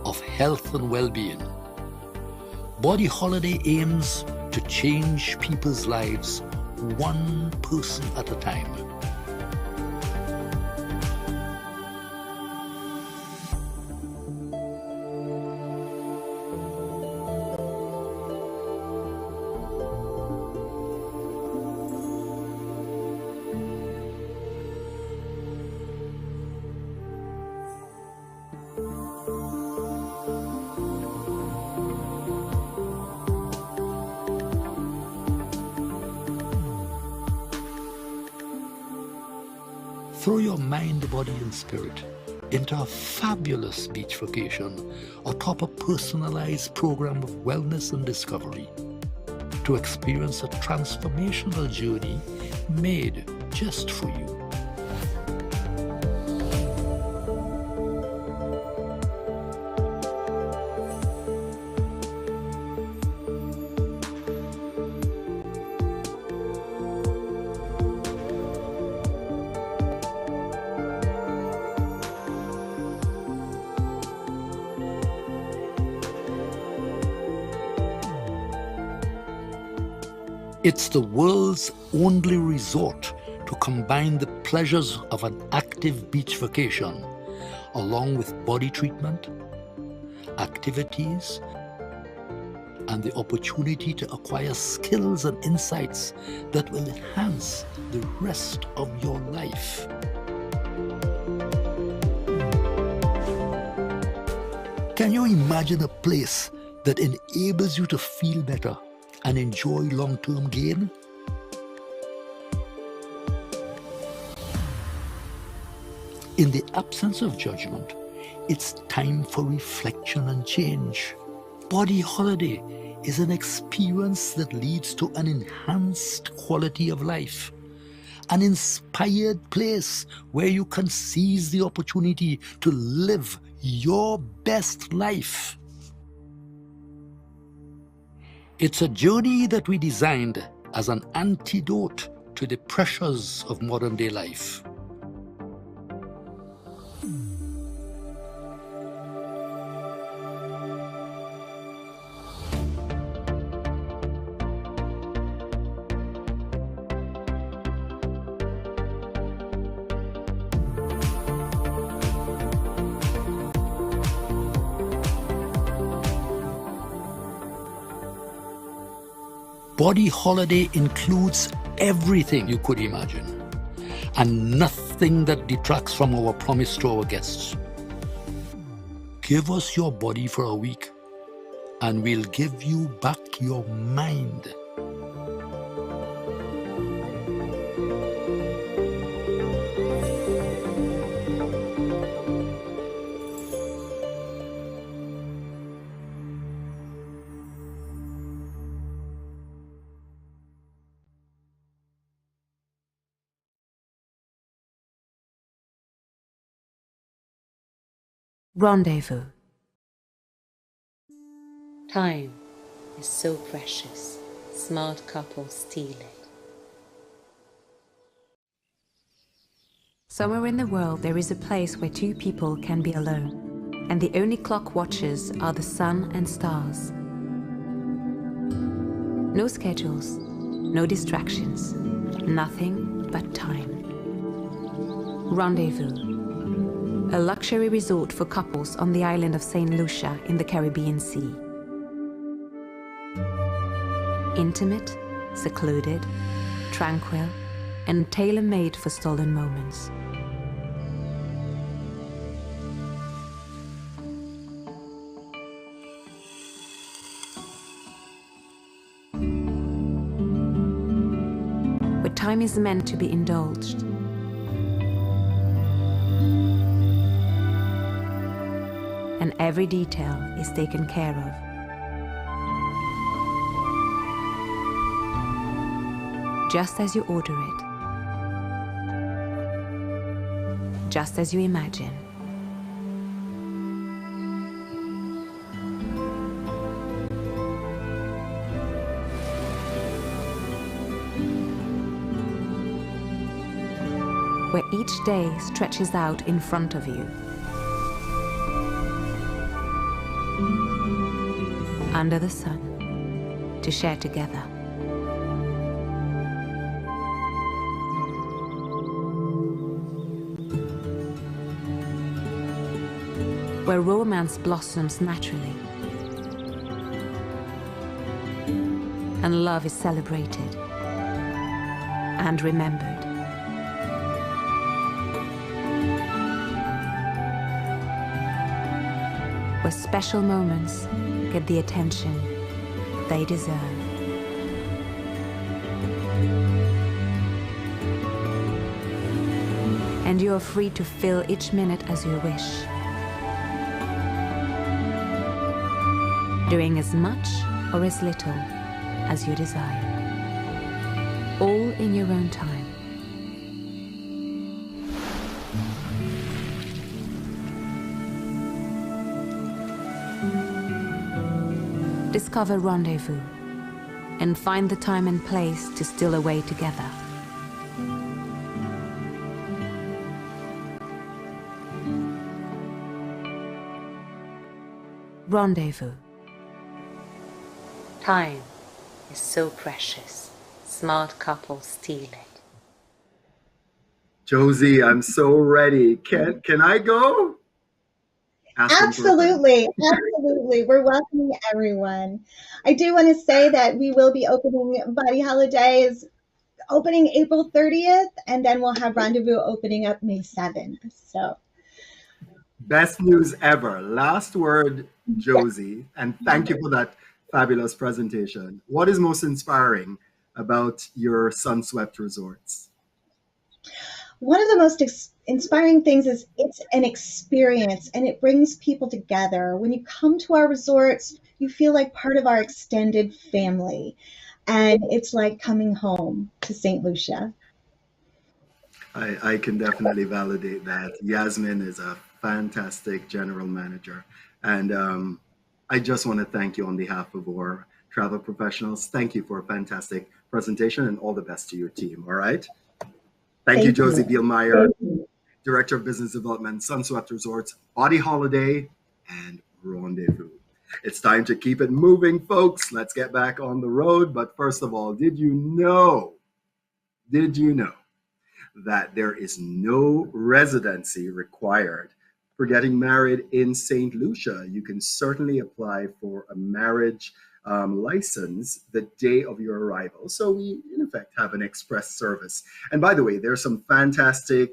of health and well-being. Body Holiday aims to change people's lives one person at a time. Throw your mind, body and spirit into a fabulous beach vacation atop a personalized program of wellness and discovery to experience a transformational journey made just for you. It's the world's only resort to combine the pleasures of an active beach vacation along with body treatment, activities, and the opportunity to acquire skills and insights that will enhance the rest of your life. Can you imagine a place that enables you to feel better and enjoy long-term gain? In the absence of judgment, it's time for reflection and change. Body Holiday is an experience that leads to an enhanced quality of life, an inspired place where you can seize the opportunity to live your best life. It's a journey that we designed as an antidote to the pressures of modern day life. Body Holiday includes everything you could imagine, and nothing that detracts from our promise to our guests. Give us your body for a week, and we'll give you back your mind. Rendezvous. Time is so precious, smart couples steal it. Somewhere in the world there is a place where two people can be alone, and the only clock watchers are the sun and stars. No schedules, no distractions, nothing but time. Rendezvous. A luxury resort for couples on the island of Saint Lucia in the Caribbean Sea. Intimate, secluded, tranquil, and tailor-made for stolen moments. Where time is meant to be indulged. And every detail is taken care of. Just as you order it. Just as you imagine. Where each day stretches out in front of you. Under the sun, to share together. Where romance blossoms naturally, and love is celebrated and remembered. Where special moments get the attention they deserve. And you are free to fill each minute as you wish, doing as much or as little as you desire, all in your own time. Discover Rendezvous and find the time and place to steal away together. Rendezvous. Time is so precious. Smart couples steal it. Josie, I'm so ready. Can I go? Absolutely, absolutely. We're welcoming everyone. I do want to say that we will be opening Body Holidays opening April 30th, and then we'll have Rendezvous opening up May 7th. So, best news ever. Last word, Josie, and thank you for that fabulous presentation. What is most inspiring about your Sunswept resorts? One of the most inspiring things is it's an experience, and it brings people together. When you come to our resorts, you feel like part of our extended family, and it's like coming home to Saint Lucia. I can definitely validate that. Yasmin is a fantastic general manager, and I just want to thank you on behalf of our travel professionals. Thank you for a fantastic presentation and all the best to your team. All right. Thank you, Josie Bielmeyer, Director of Business Development, Sunswept Resorts, Body Holiday, and Rendezvous. It's time to keep it moving, folks. Let's get back on the road. But first of all, did you know that there is no residency required for getting married in Saint Lucia? You can certainly apply for a marriage license the day of your arrival. So we, in effect, have an express service. And by the way, there's some fantastic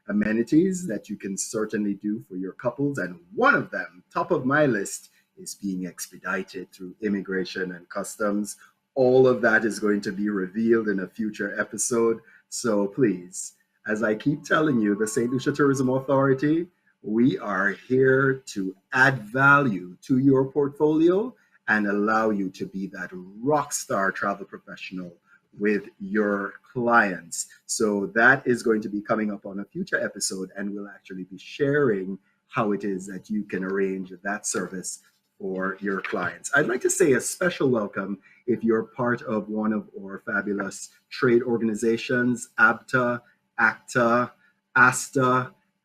amenities that you can certainly do for your couples. And one of them, top of my list, is being expedited through immigration and customs. All of that is going to be revealed in a future episode. So please, as I keep telling you, the Saint Lucia Tourism Authority, we are here to add value to your portfolio and allow you to be that rock star travel professional with your clients. So that is going to be coming up on a future episode, and we'll actually be sharing how it is that you can arrange that service for your clients. I'd like to say a special welcome if you're part of one of our fabulous trade organizations, ABTA, ACTA,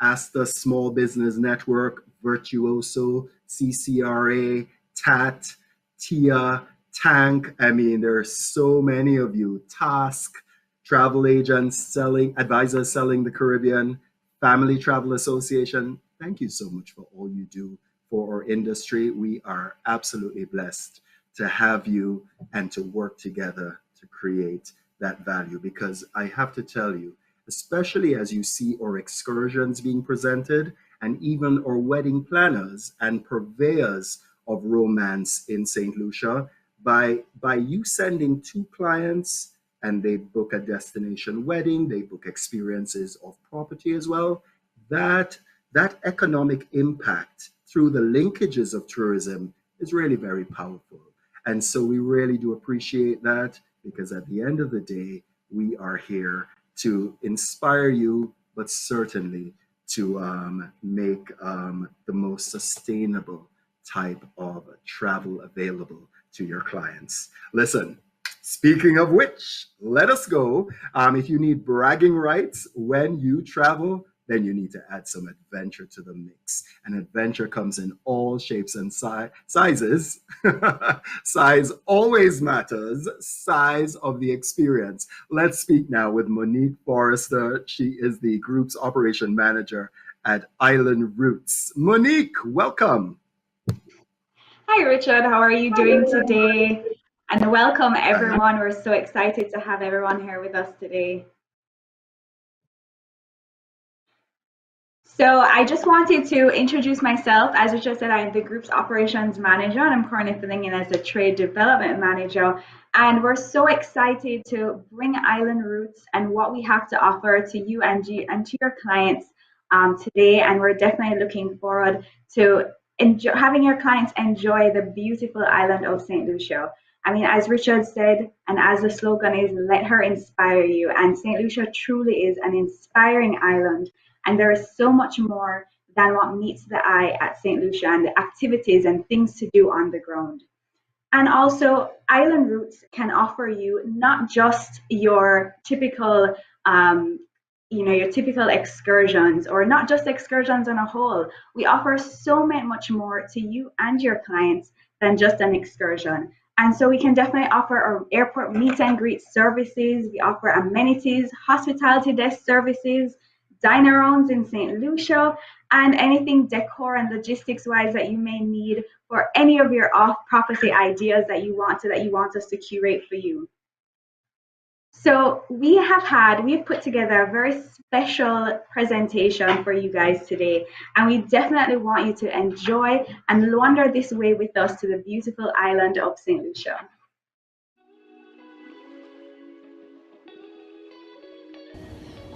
ASTA Small Business Network, Virtuoso, CCRA, TAT, TIA, TANK. I mean, there are so many of you. TASK, travel agents advisors selling the Caribbean, Family Travel Association. Thank you so much for all you do for our industry. We are absolutely blessed to have you and to work together to create that value, because I have to tell you, especially as you see our excursions being presented and even our wedding planners and purveyors of romance in St. Lucia, by you sending 2 clients and they book a destination wedding, they book experiences of property as well, that economic impact through the linkages of tourism is really very powerful. And so we really do appreciate that, because at the end of the day, we are here to inspire you, but certainly to make the most sustainable type of travel available to your clients. Listen, speaking of which, let us go. If you need bragging rights when you travel, then you need to add some adventure to the mix. And adventure comes in all shapes and sizes. Size always matters. Size of the experience. Let's speak now with Monique Forrester. She is the group's operation manager at Island Roots. Monique, welcome. Hi, Richard. How are you doing today? And welcome, everyone. We're so excited to have everyone here with us today. So I just wanted to introduce myself. As Richard said, I'm the group's operations manager, and I'm currently filling in as the trade development manager. And we're so excited to bring Island Roots and what we have to offer to you and to your clients today. And we're definitely looking forward to having your clients enjoy the beautiful island of St. Lucia. I mean, as Richard said, and as the slogan is, let her inspire you. And St. Lucia truly is an inspiring island. And there is so much more than what meets the eye at St. Lucia, and the activities and things to do on the ground. And also, Island Roots can offer you not just your typical, your typical excursions, or not just excursions on a whole. We offer so much more to you and your clients than just an excursion. And so we can definitely offer our airport meet and greet services. We offer amenities, hospitality desk services, dine-arounds in St. Lucia, and anything decor and logistics wise that you may need for any of your off-property ideas that you want us to curate for you. So we've put together a very special presentation for you guys today, and we definitely want you to enjoy and wander this way with us to the beautiful island of St. Lucia.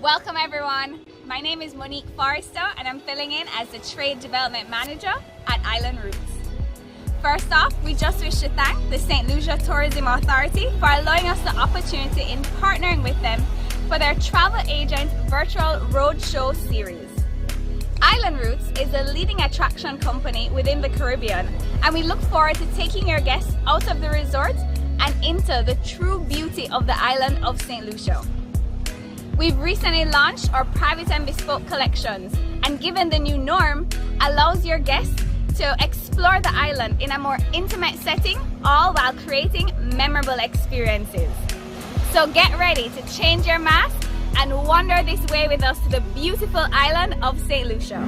Welcome everyone. My name is Monique Forrester, and I'm filling in as the Trade Development Manager at Island Roots. First off, we just wish to thank the St. Lucia Tourism Authority for allowing us the opportunity in partnering with them for their Travel Agent Virtual Roadshow series. Island Routes is a leading attraction company within the Caribbean, and we look forward to taking your guests out of the resort and into the true beauty of the island of Saint Lucia. We've recently launched our private and bespoke collections, and given the new norm, allows your guests to explore the island in a more intimate setting, all while creating memorable experiences. So get ready to change your mask and wander this way with us to the beautiful island of Saint Lucia.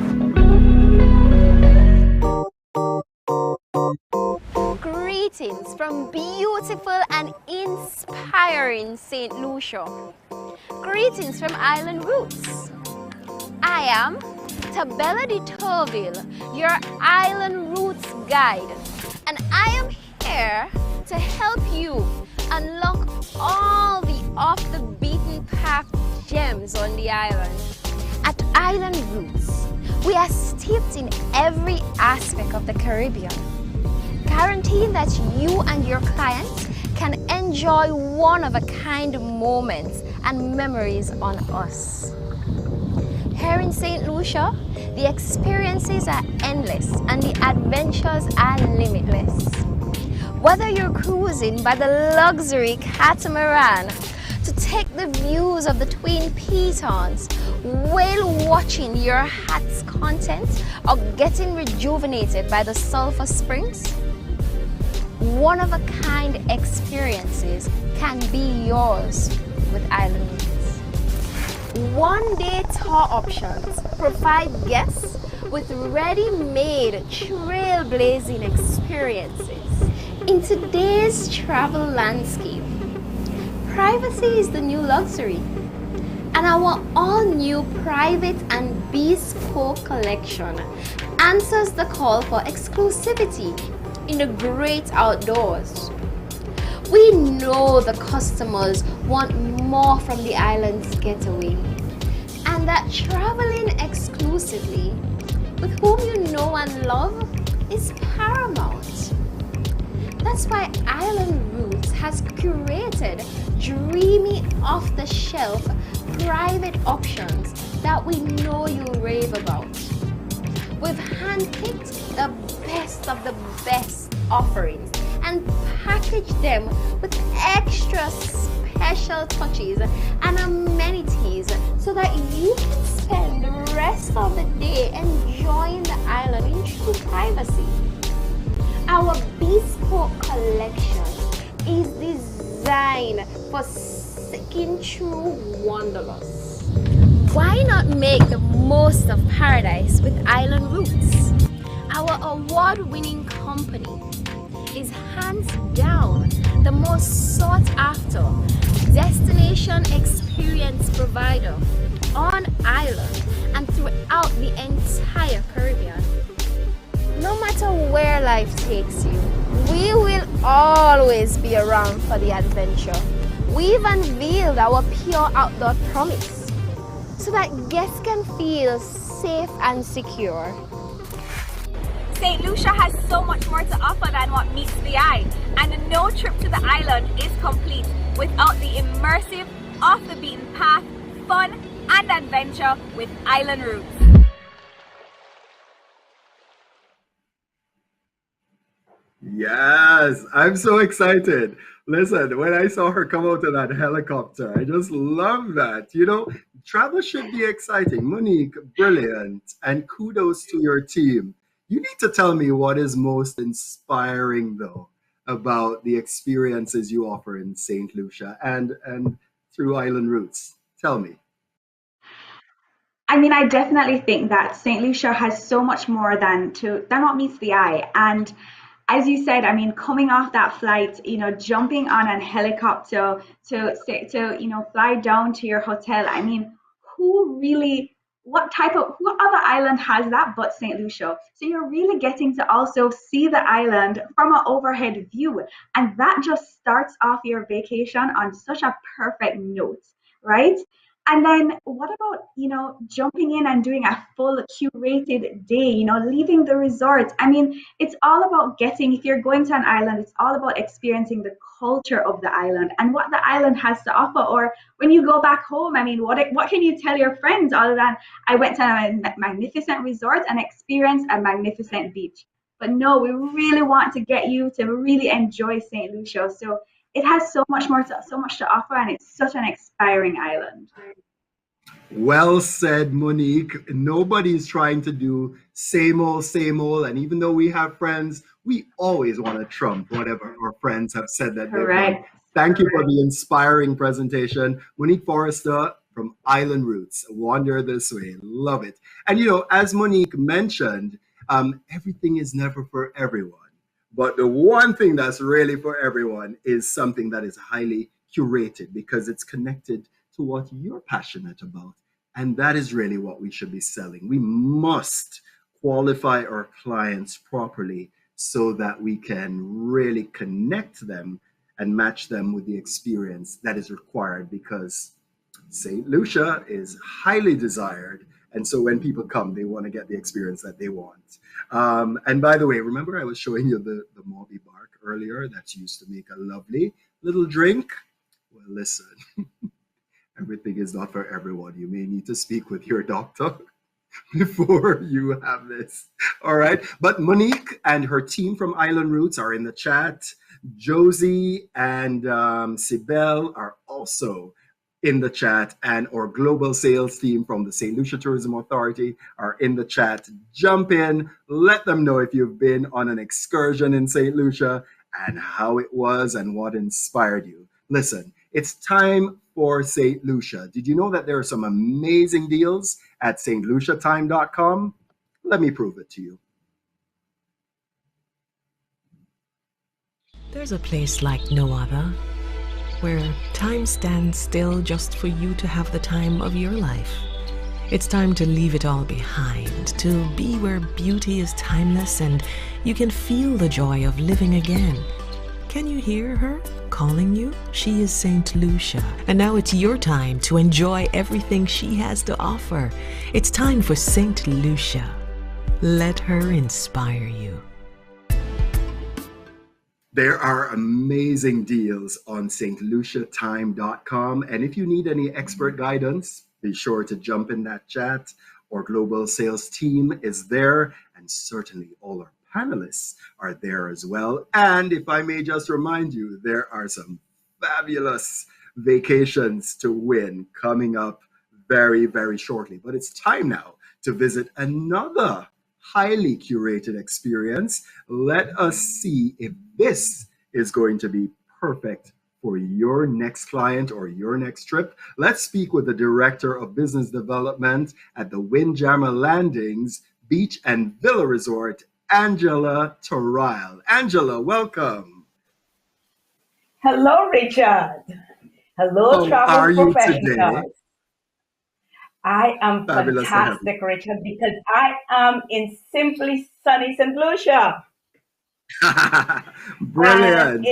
Greetings from beautiful and inspiring Saint Lucia. Greetings from Island Roots. I am Tabella de Tourville, your Island Roots guide, and I am here to help you unlock all the off-the-beaten path gems on the island. At Island Roots, we are steeped in every aspect of the Caribbean, guaranteeing that you and your clients can enjoy one-of-a-kind moments and memories on us. Here in Saint Lucia, the experiences are endless and the adventures are limitless. Whether you're cruising by the luxury catamaran to take the views of the twin Pitons while watching your hat's content or getting rejuvenated by the sulfur springs, one-of-a-kind experiences can be yours with Island Roots. One-day tour options provide guests with ready-made trailblazing experiences. In today's travel landscape, privacy is the new luxury, and our all-new private and bespoke collection answers the call for exclusivity in the great outdoors. We know the customers want more from the island's getaway, and that traveling exclusively with whom you know and love is paramount. That's why Island Roots has curated dreamy off-the-shelf private options that we know you rave about. We've handpicked the best of the best offerings and packaged them with extra special touches and amenities so that you can spend the rest of the day enjoying the island in true privacy. Our bespoke collection is designed for seeking true wanderlust. Why not make the most of paradise with Island Roots? Our award-winning company is hands down the most sought after destination experience provider on island and throughout the entire Caribbean. No matter where life takes you, we will always be around for the adventure. We've unveiled our pure outdoor promise so that guests can feel safe and secure. Saint Lucia has so much more to offer than what meets the eye, and no trip to the island is complete without the immersive, off-the-beaten-path fun and adventure with Island Roots. Yes, I'm so excited. Listen, when I saw her come out of that helicopter, I just love that. You know, travel should be exciting. Monique, brilliant. And kudos to your team. You need to tell me what is most inspiring, though, about the experiences you offer in St. Lucia and through Island Roots. Tell me. I mean, I definitely think that St. Lucia has so much more than what meets the eye. And as you said, I mean, coming off that flight, you know, jumping on a helicopter to fly down to your hotel. I mean, what other island has that but St. Lucia? So you're really getting to also see the island from an overhead view. And that just starts off your vacation on such a perfect note, right? And then what about, jumping in and doing a full curated day, leaving the resort? I mean, it's all about if you're going to an island, it's all about experiencing the culture of the island and what the island has to offer. Or when you go back home, I mean, what can you tell your friends other than I went to a magnificent resort and experienced a magnificent beach? But no, we really want to get you to really enjoy St. Lucia. So it has so much to offer, and it's such an inspiring island. Well said, Monique. Nobody's trying to do same old, and even though we have friends, we always want to trump whatever our friends have said that they've done. Thank you for the inspiring presentation. Monique Forrester from Island Roots, Wander This Way. Love it. And as Monique mentioned, everything is never for everyone. But the one thing that's really for everyone is something that is highly curated because it's connected to what you're passionate about. And that is really what we should be selling. We must qualify our clients properly so that we can really connect them and match them with the experience that is required, because St. Lucia is highly desired. And so when people come, they want to get the experience that they want. And by the way, remember I was showing you the Mauby bark earlier that's used to make a lovely little drink? Well, listen, everything is not for everyone. You may need to speak with your doctor before you have this. All right. But Monique and her team from Island Roots are in the chat. Josie and Sibel are also in the chat, and our global sales team from the St. Lucia Tourism Authority are in the chat. Jump in, let them know if you've been on an excursion in St. Lucia and how it was and what inspired you. Listen, it's time for St. Lucia. Did you know that there are some amazing deals at stluciatime.com? Let me prove it to you. There's a place like no other, where time stands still just for you to have the time of your life. It's time to leave it all behind, to be where beauty is timeless and you can feel the joy of living again. Can you hear her calling you? She is Saint Lucia, and now it's your time to enjoy everything she has to offer. It's time for Saint Lucia. Let her inspire you. There are amazing deals on stluciatime.com. And if you need any expert guidance, be sure to jump in that chat. Our global sales team is there, and certainly all our panelists are there as well. And if I may just remind you, there are some fabulous vacations to win coming up very, very shortly. But it's time now to visit another highly curated experience. Let us see if this is going to be perfect for your next client or your next trip. Let's speak with the Director of Business Development at the Windjammer Landings Beach and Villa Resort, Angela Torile. Angela, welcome. Hello, Richard. Hello, travel professionals. I am fantastic, Richard, because I am in simply sunny St. Lucia. Brilliant.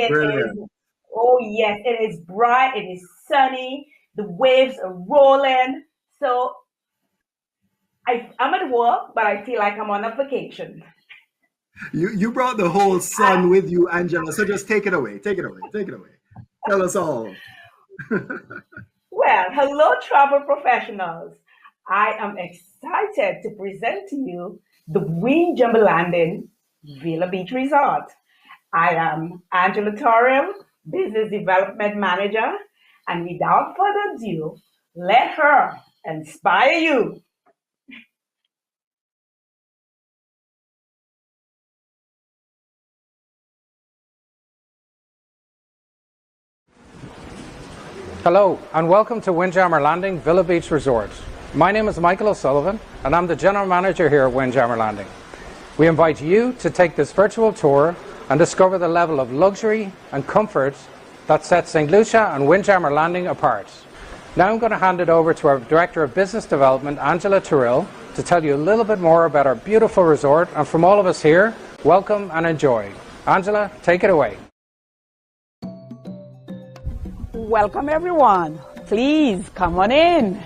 Oh, yes, it is bright, it is sunny, the waves are rolling. So I'm at work, but I feel like I'm on a vacation. You brought the whole sun with you, Angela, so just take it away. Tell us all. Well, hello, travel professionals. I am excited to present to you the Windjammer Landing Villa Beach Resort. I am Angela Torile, Business Development Manager, and without further ado, let her inspire you. Hello, and welcome to Windjammer Landing Villa Beach Resort. My name is Michael O'Sullivan, and I'm the General Manager here at Windjammer Landing. We invite you to take this virtual tour and discover the level of luxury and comfort that sets St. Lucia and Windjammer Landing apart. Now I'm going to hand it over to our Director of Business Development, Angela Torile, to tell you a little bit more about our beautiful resort, and from all of us here, welcome and enjoy. Angela, take it away. Welcome everyone. Please come on in.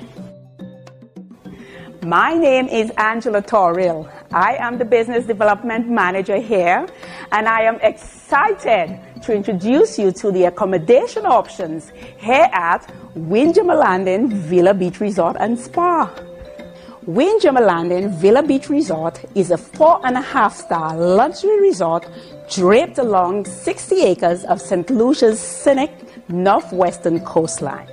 My name is Angela Torrill. I am the Business Development Manager here, and I am excited to introduce you to the accommodation options here at Windjammer Landing Villa Beach Resort and Spa. Windjammer Landing Villa Beach Resort is a 4.5-star luxury resort draped along 60 acres of St. Lucia's scenic northwestern coastline.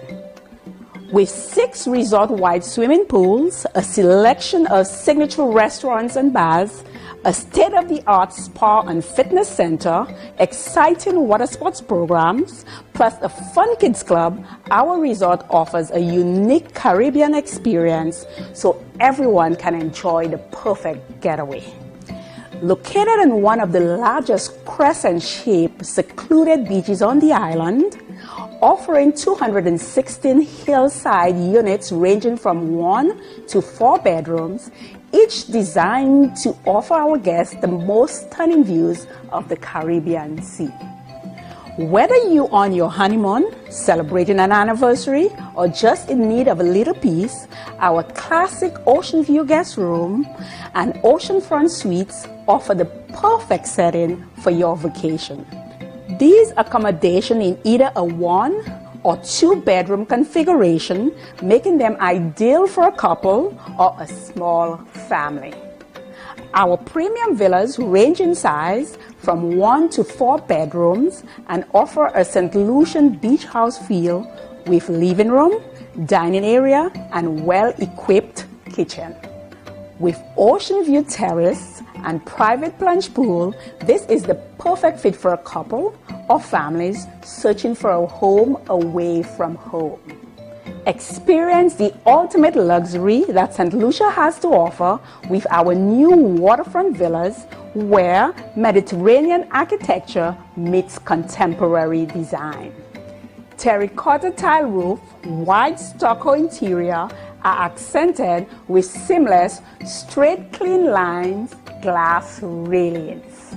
With 6 resort-wide swimming pools, a selection of signature restaurants and bars, a state-of-the-art spa and fitness center, exciting water sports programs, plus a fun kids club, our resort offers a unique Caribbean experience so everyone can enjoy the perfect getaway. Located in one of the largest crescent-shaped secluded beaches on the island, offering 216 hillside units ranging from 1 to 4 bedrooms, each designed to offer our guests the most stunning views of the Caribbean Sea. Whether you're on your honeymoon, celebrating an anniversary, or just in need of a little peace, our classic ocean view guest room and oceanfront suites offer the perfect setting for your vacation. These accommodations in either a 1 or 2 bedroom configuration, making them ideal for a couple or a small family. Our premium villas range in size from 1 to 4 bedrooms and offer a St. Lucian beach house feel with living room, dining area, and well-equipped kitchen. With ocean view terrace and private plunge pool, this is the perfect fit for a couple or families searching for a home away from home. Experience the ultimate luxury that St. Lucia has to offer with our new waterfront villas where Mediterranean architecture meets contemporary design. Terracotta tile roof, white stucco interior are accented with seamless, straight clean lines, glass railings.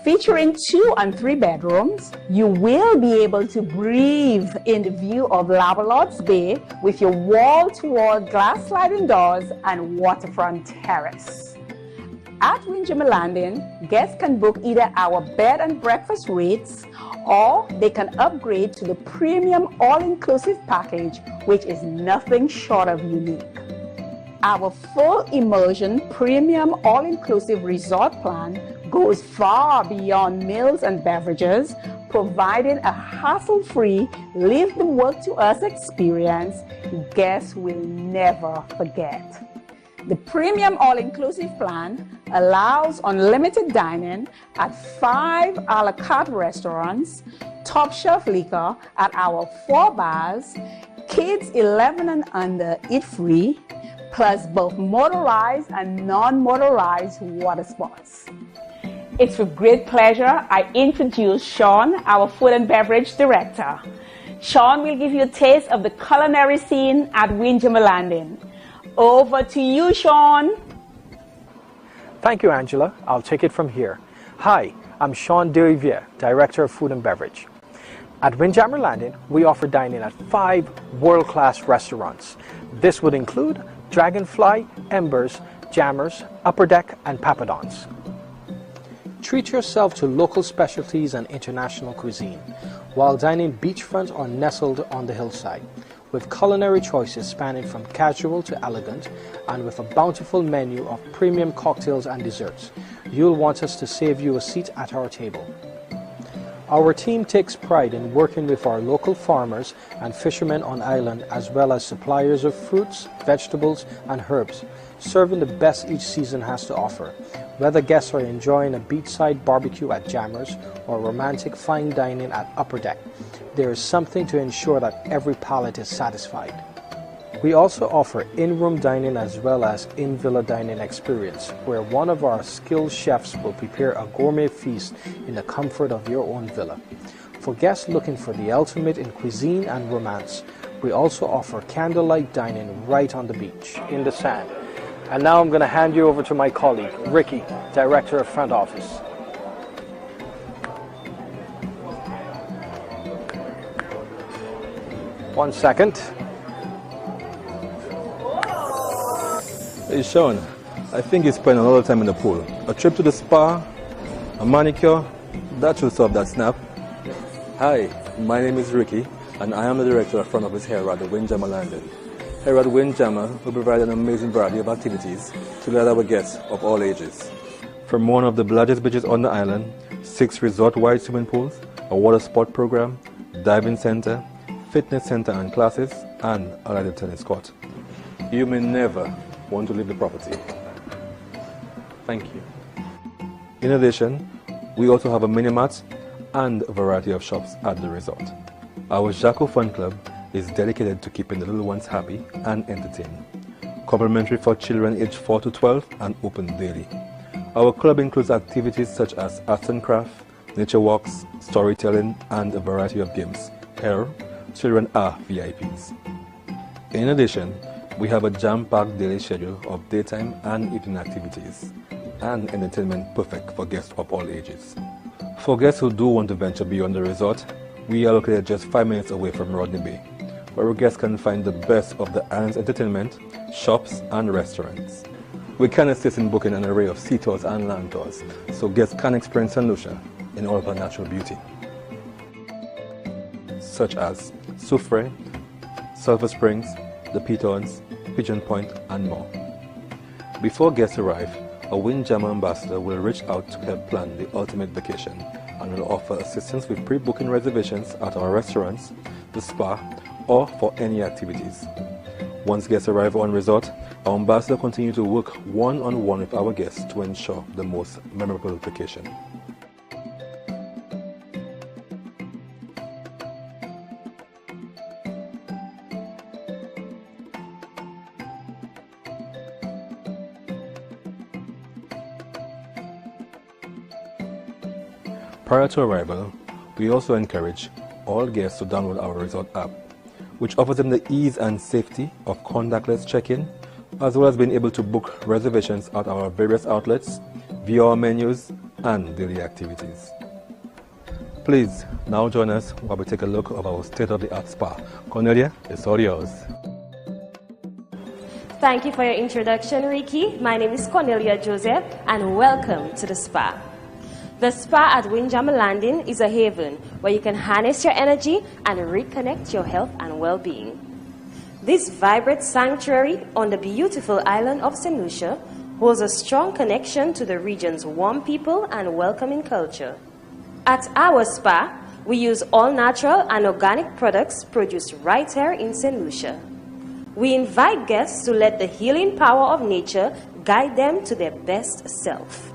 Featuring 2 and 3 bedrooms, you will be able to breathe in the view of Lavalotte's Bay with your wall-to-wall glass sliding doors and waterfront terrace. At Windjammer Landing, guests can book either our bed and breakfast rates or they can upgrade to the premium all-inclusive package, which is nothing short of unique. Our full immersion premium all-inclusive resort plan goes far beyond meals and beverages, providing a hassle-free, leave the work to us experience guests will never forget. The premium all-inclusive plan allows unlimited dining at 5 a la carte restaurants, top shelf liquor at our 4 bars, kids 11 and under eat free, plus both motorized and non-motorized water sports. It's with great pleasure I introduce Sean, our food and beverage director. Sean will give you a taste of the culinary scene at Windjammer Landing. Over to you, Sean. Thank you, Angela. I'll take it from here. Hi, I'm Sean Derivier, Director of Food and Beverage. At Windjammer Landing, we offer dining at 5 world-class restaurants. This would include Dragonfly, Embers, Jammers, Upper Deck, and Papadons. Treat yourself to local specialties and international cuisine, while dining beachfront or nestled on the hillside, with culinary choices spanning from casual to elegant, and with a bountiful menu of premium cocktails and desserts. You'll want us to save you a seat at our table. Our team takes pride in working with our local farmers and fishermen on island, as well as suppliers of fruits, vegetables, and herbs, serving the best each season has to offer. Whether guests are enjoying a beachside barbecue at Jammers or romantic fine dining at Upper Deck, there is something to ensure that every palate is satisfied. We also offer in-room dining as well as in-villa dining experience, where one of our skilled chefs will prepare a gourmet feast in the comfort of your own villa. For guests looking for the ultimate in cuisine and romance, we also offer candlelight dining right on the beach, in the sand. And now I'm going to hand you over to my colleague, Ricky, Director of Front Office. One second. Hey Sean, I think you spent a lot of time in the pool. A trip to the spa, a manicure, that should solve that snap. Hi, my name is Ricky, and I am the director of front office here at the Windjammer Landing. Here at Windjammer, we provide an amazing variety of activities to let our guests of all ages. From one of the largest beaches on the island, 6 resort-wide swimming pools, a water sport program, diving center, fitness center and classes, and a lighted tennis court. You may never want to leave the property. Thank you. In addition, we also have a mini-mart and a variety of shops at the resort. Our Jaco Fun Club is dedicated to keeping the little ones happy and entertained. Complimentary for children aged 4 to 12 and open daily. Our club includes activities such as arts and craft, nature walks, storytelling, and a variety of games. Here, children are VIPs. In addition, we have a jam-packed daily schedule of daytime and evening activities and entertainment perfect for guests of all ages. For guests who do want to venture beyond the resort, we are located just 5 minutes away from Rodney Bay, where guests can find the best of the island's entertainment, shops, and restaurants. We can assist in booking an array of sea tours and land tours, so guests can experience Saint Lucia in all of her natural beauty, such as Soufre, Sulphur Springs, the Pitons, Pigeon Point, and more. Before guests arrive, a Windjammer ambassador will reach out to help plan the ultimate vacation and will offer assistance with pre-booking reservations at our restaurants, the spa, or for any activities. Once guests arrive on resort, our ambassador continues to work one-on-one with our guests to ensure the most memorable vacation. Prior to arrival, we also encourage all guests to download our resort app, which offers them the ease and safety of contactless check-in, as well as being able to book reservations at our various outlets, view our menus, and daily activities. Please, now join us while we take a look of our state-of-the-art spa. Cornelia, it's all yours. Thank you for your introduction, Ricky. My name is Cornelia Joseph, and welcome to the spa. The spa at Windjammer Landing is a haven where you can harness your energy and reconnect your health and well-being. This vibrant sanctuary on the beautiful island of Saint Lucia holds a strong connection to the region's warm people and welcoming culture. At our spa, we use all natural and organic products produced right here in Saint Lucia. We invite guests to let the healing power of nature guide them to their best self.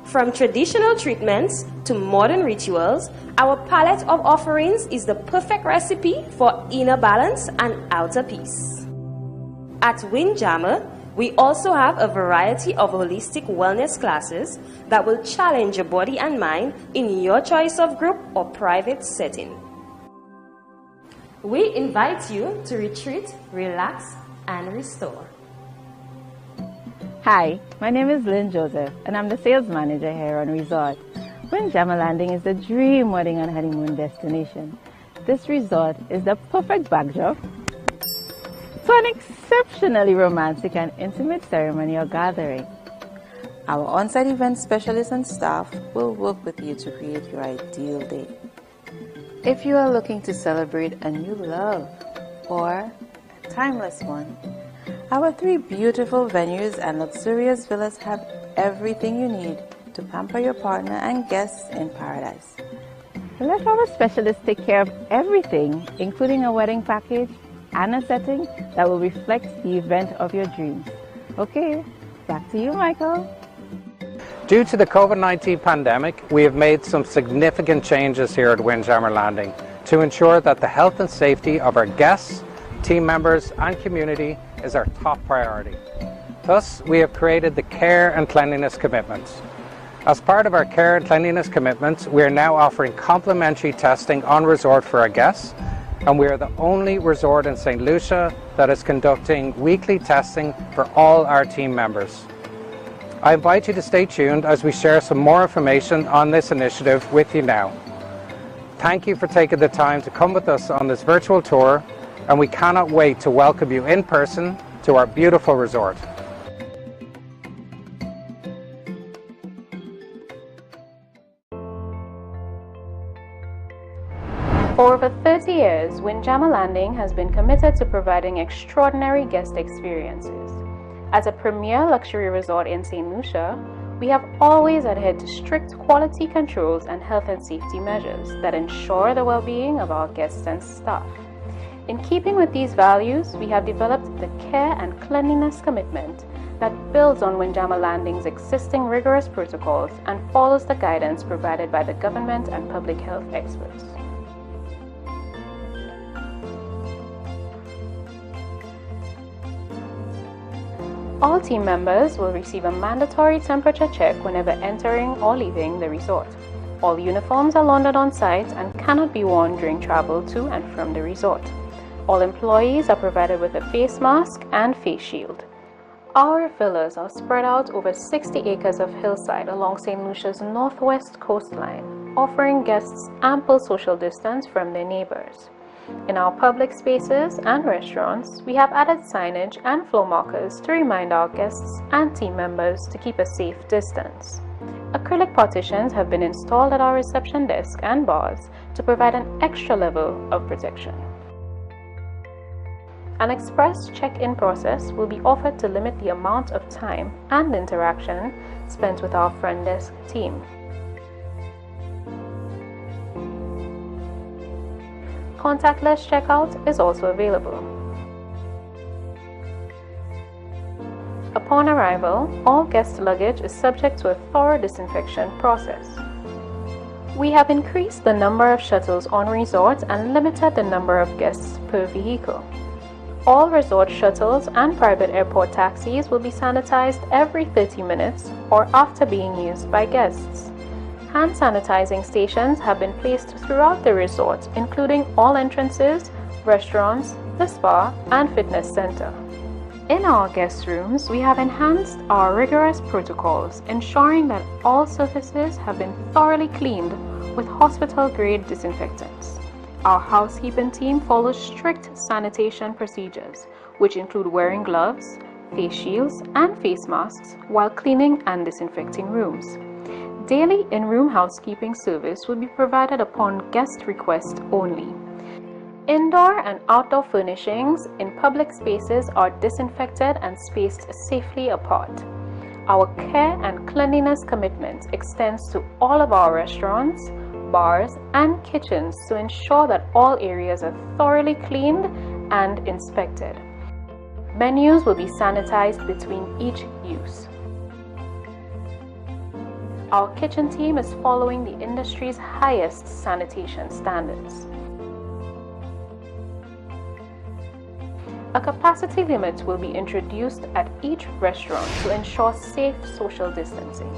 From traditional treatments to modern rituals, our palette of offerings is the perfect recipe for inner balance and outer peace. At Windjammer, we also have a variety of holistic wellness classes that will challenge your body and mind in your choice of group or private setting. We invite you to retreat, relax, and restore. Hi, my name is Lynn Joseph, and I'm the sales manager here on resort. Windjammer Landing is the dream wedding and honeymoon destination. This resort is the perfect backdrop to an exceptionally romantic and intimate ceremony or gathering. Our on-site event specialists and staff will work with you to create your ideal day. If you are looking to celebrate a new love or a timeless one, our 3 beautiful venues and luxurious villas have everything you need to pamper your partner and guests in paradise. Let our specialists take care of everything, including a wedding package and a setting that will reflect the event of your dreams. Okay, back to you, Michael. Due to the COVID-19 pandemic, we have made some significant changes here at Windjammer Landing to ensure that the health and safety of our guests, team members and community is our top priority. Thus, we have created the Care and Cleanliness Commitments. As part of our Care and Cleanliness Commitments, we are now offering complimentary testing on resort for our guests, and we are the only resort in Saint Lucia that is conducting weekly testing for all our team members. I invite you to stay tuned as we share some more information on this initiative with you now. Thank you for taking the time to come with us on this virtual tour, and we cannot wait to welcome you in person to our beautiful resort. years, Windjammer Landing has been committed to providing extraordinary guest experiences. As a premier luxury resort in Saint Lucia, we have always adhered to strict quality controls and health and safety measures that ensure the well-being of our guests and staff. In keeping with these values, we have developed the care and cleanliness commitment that builds on Windjammer Landing's existing rigorous protocols and follows the guidance provided by the government and public health experts. All team members will receive a mandatory temperature check whenever entering or leaving the resort. All uniforms are laundered on site and cannot be worn during travel to and from the resort. All employees are provided with a face mask and face shield. Our villas are spread out over 60 acres of hillside along St. Lucia's northwest coastline, offering guests ample social distance from their neighbors. In our public spaces and restaurants, we have added signage and floor markers to remind our guests and team members to keep a safe distance. Acrylic partitions have been installed at our reception desk and bars to provide an extra level of protection. An express check-in process will be offered to limit the amount of time and interaction spent with our front desk team. Contactless checkout is also available. Upon arrival, all guest luggage is subject to a thorough disinfection process. We have increased the number of shuttles on resort and limited the number of guests per vehicle. All resort shuttles and private airport taxis will be sanitized every 30 minutes or after being used by guests. Hand sanitizing stations have been placed throughout the resort, including all entrances, restaurants, the spa, and fitness center. In our guest rooms, we have enhanced our rigorous protocols, ensuring that all surfaces have been thoroughly cleaned with hospital-grade disinfectants. Our housekeeping team follows strict sanitation procedures, which include wearing gloves, face shields, and face masks while cleaning and disinfecting rooms. Daily in-room housekeeping service will be provided upon guest request only. Indoor and outdoor furnishings in public spaces are disinfected and spaced safely apart. Our care and cleanliness commitment extends to all of our restaurants, bars, and kitchens to ensure that all areas are thoroughly cleaned and inspected. Menus will be sanitized between each use. Our kitchen team is following the industry's highest sanitation standards. A capacity limit will be introduced at each restaurant to ensure safe social distancing.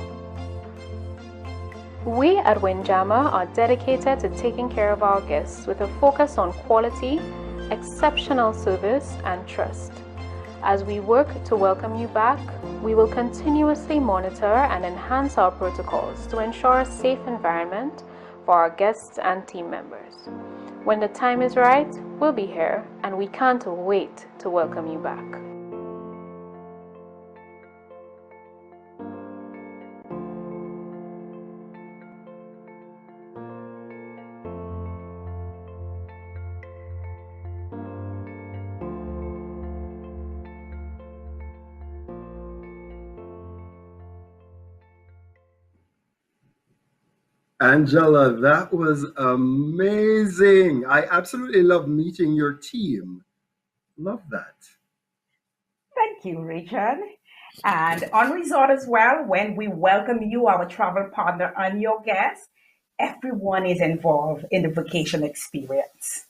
We at Windjammer are dedicated to taking care of our guests with a focus on quality, exceptional service, and trust. As we work to welcome you back, we will continuously monitor and enhance our protocols to ensure a safe environment for our guests and team members. When the time is right, we'll be here, and we can't wait to welcome you back. Angela, that was amazing. I absolutely love meeting your team. Love that. Thank you, Richard. And on resort as well, when we welcome you, our travel partner, and your guests, everyone is involved in the vacation experience.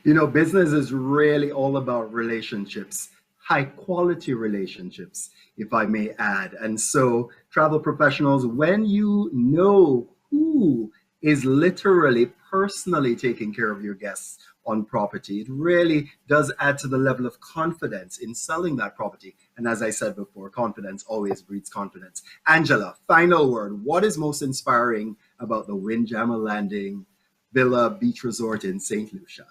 You know, business is really all about relationships, high quality relationships, if I may add. And so travel professionals, when you know who is literally personally taking care of your guests on property, it really does add to the level of confidence in selling that property. And as I said before, confidence always breeds confidence. Angela, final word. What is most inspiring about the Windjammer Landing Villa Beach Resort in Saint Lucia?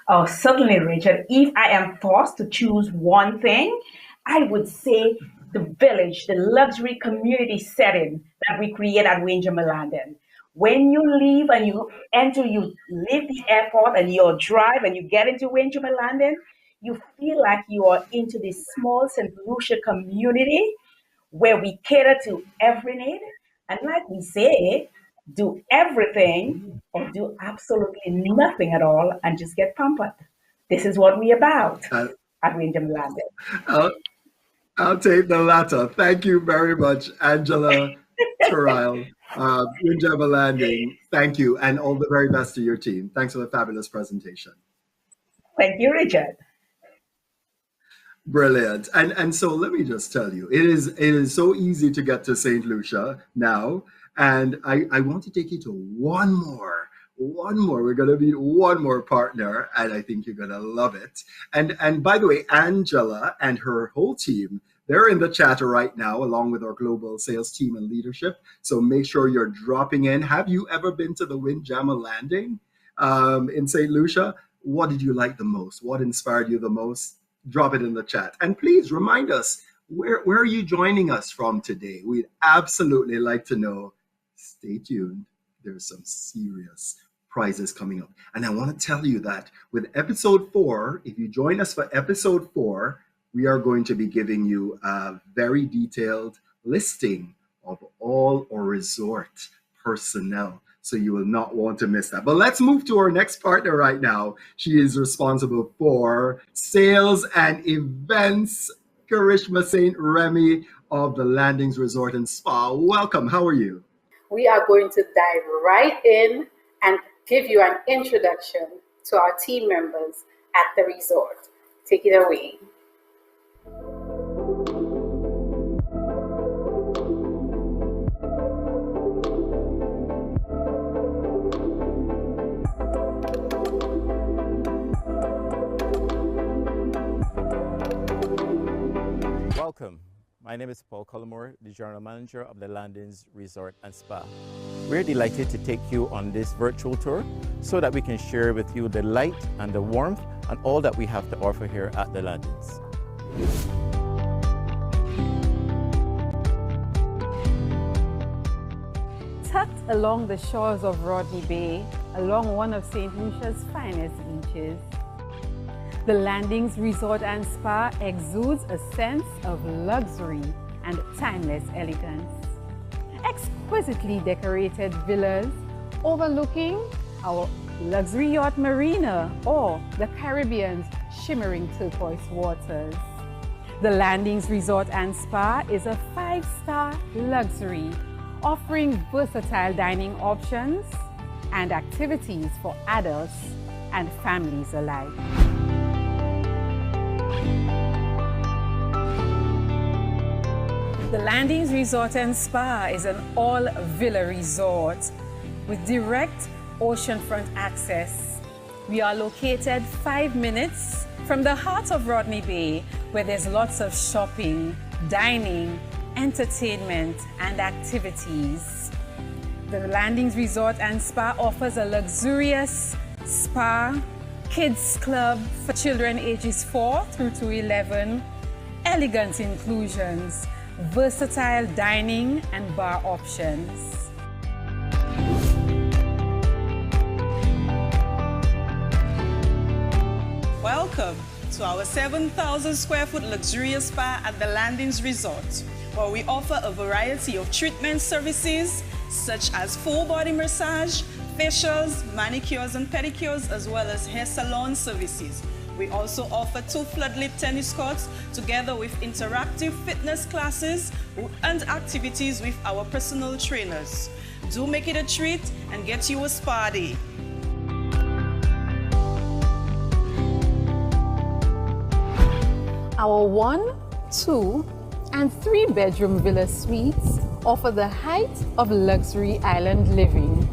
Oh, certainly, Richard. If I am forced to choose one thing, I would say the village, the luxury community setting that we create at Windjammer Landing. When you leave and you leave the airport and you drive and you get into Windjammer Landing, you feel like you are into this small St. Lucia community where we cater to every need. And like we say, do everything or do absolutely nothing at all and just get pampered. This is what we're about at Windjammer Landing. I'll take the latter. Thank you very much, Angela Terrell. Windjammer Landing, thank you, and all the very best to your team. Thanks for the fabulous presentation. Thank you, Richard. Brilliant. And so let me just tell you, it is so easy to get to Saint Lucia now, and I want to take you to one more. We're going to meet one more partner, and I think you're going to love it. And by the way, Angela and her whole team, they're in the chat right now, along with our global sales team and leadership. So make sure you're dropping in. Have you ever been to the Windjammer Landing in St. Lucia? What did you like the most? What inspired you the most? Drop it in the chat. And please remind us, where are you joining us from today? We'd absolutely like to know. Stay tuned. There's some serious prizes coming up. And I want to tell you that with episode 4, if you join us for episode 4, we are going to be giving you a very detailed listing of all our resort personnel. So you will not want to miss that. But let's move to our next partner right now. She is responsible for sales and events, Karishma St. Remy of the Landings Resort and Spa. Welcome. How are you? We are going to dive right in and give you an introduction to our team members at the resort. Take it away. Welcome. My name is Paul Collymore, the General Manager of the Landings Resort and Spa. We're delighted to take you on this virtual tour so that we can share with you the light and the warmth and all that we have to offer here at the Landings. Tucked along the shores of Rodney Bay, along one of St. Lucia's finest beaches, the Landings Resort and Spa exudes a sense of luxury and timeless elegance. Exquisitely decorated villas overlooking our luxury yacht marina or the Caribbean's shimmering turquoise waters. The Landings Resort and Spa is a 5-star luxury offering versatile dining options and activities for adults and families alike. The Landings Resort and Spa is an all-villa resort with direct oceanfront access. We are located 5 minutes from the heart of Rodney Bay, where there's lots of shopping, dining, entertainment, and activities. The Landings Resort and Spa offers a luxurious spa, kids club for children ages 4 through to 11, elegant inclusions, versatile dining and bar options. Welcome to our 7,000 square foot luxurious spa at the Landings Resort, where we offer a variety of treatment services such as full body massage, facials, manicures and pedicures, as well as hair salon services. We also offer 2 floodlit tennis courts together with interactive fitness classes and activities with our personal trainers. Do make it a treat and get you a spa day. Our 1, 2, and 3 bedroom villa suites offer the height of luxury island living.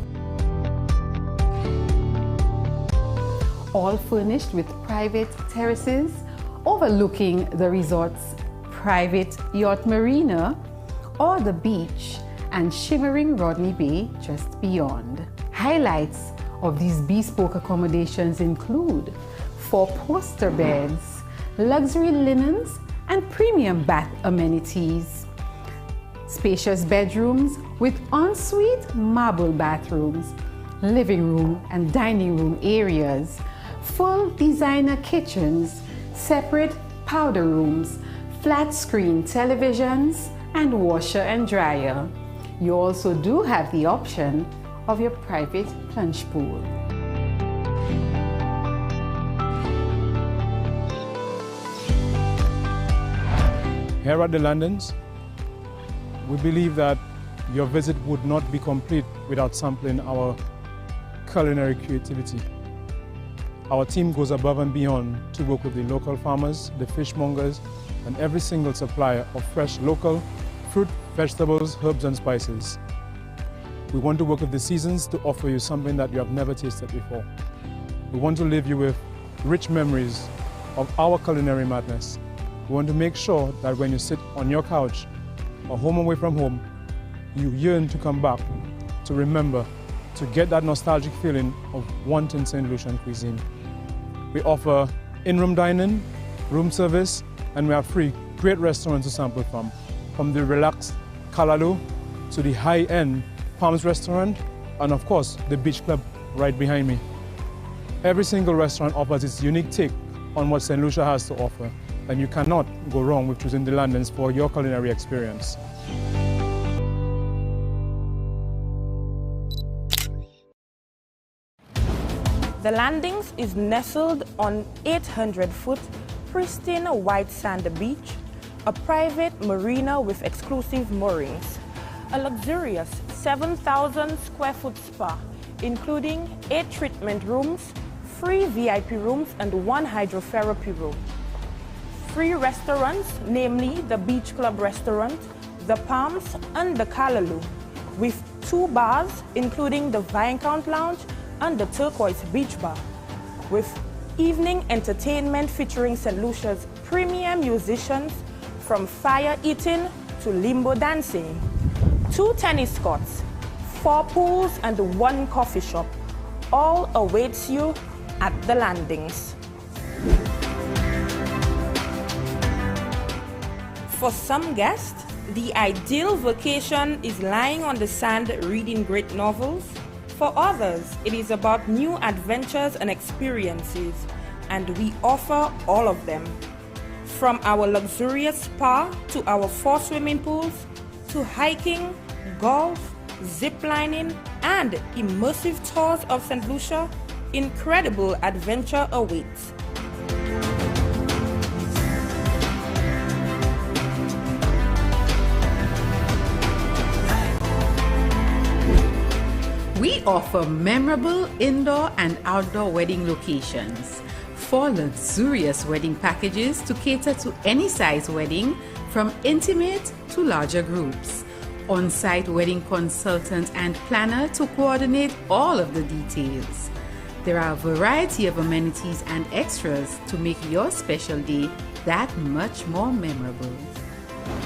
All furnished with private terraces overlooking the resort's private yacht marina or the beach and shimmering Rodney Bay just beyond. Highlights of these bespoke accommodations include 4-poster beds, luxury linens, and premium bath amenities. spacious bedrooms with ensuite marble bathrooms, living room and dining room areas, full designer kitchens, separate powder rooms, flat screen televisions, and washer and dryer. You also do have the option of your private plunge pool. Here at the Landings, we believe that your visit would not be complete without sampling our culinary creativity. Our team goes above and beyond to work with the local farmers, the fishmongers, and every single supplier of fresh local fruit, vegetables, herbs, and spices. We want to work with the seasons to offer you something that you have never tasted before. We want to leave you with rich memories of our culinary madness. We want to make sure that when you sit on your couch or home away from home, you yearn to come back, to remember, to get that nostalgic feeling of wanting Saint Lucian cuisine. We offer in-room dining, room service, and we have free great restaurants to sample from the relaxed Callaloo to the high-end Palms restaurant, and of course, the beach club right behind me. Every single restaurant offers its unique take on what Saint Lucia has to offer, and you cannot go wrong with choosing the Landings for your culinary experience. The Landings is nestled on 800-foot pristine white sand beach, a private marina with exclusive moorings, a luxurious 7,000 square foot spa, including 8 treatment rooms, 3 VIP rooms, and 1 hydrotherapy room. Free restaurants, namely the Beach Club Restaurant, the Palms, and the Callaloo, with 2 bars, including the Viscount Lounge and the Turquoise Beach Bar, with evening entertainment featuring St. Lucia's premium musicians, from fire eating to limbo dancing, 2 tennis courts, 4 pools, and 1 coffee shop. All awaits you at the Landings. For some guests, the ideal vacation is lying on the sand reading great novels. For others, it is about new adventures and experiences, and we offer all of them. From our luxurious spa to our 4 swimming pools, to hiking, golf, zip lining, and immersive tours of St. Lucia, incredible adventure awaits. We offer memorable indoor and outdoor wedding locations, 4 luxurious wedding packages to cater to any size wedding, from intimate to larger groups, on-site wedding consultant and planner to coordinate all of the details. There are a variety of amenities and extras to make your special day that much more memorable.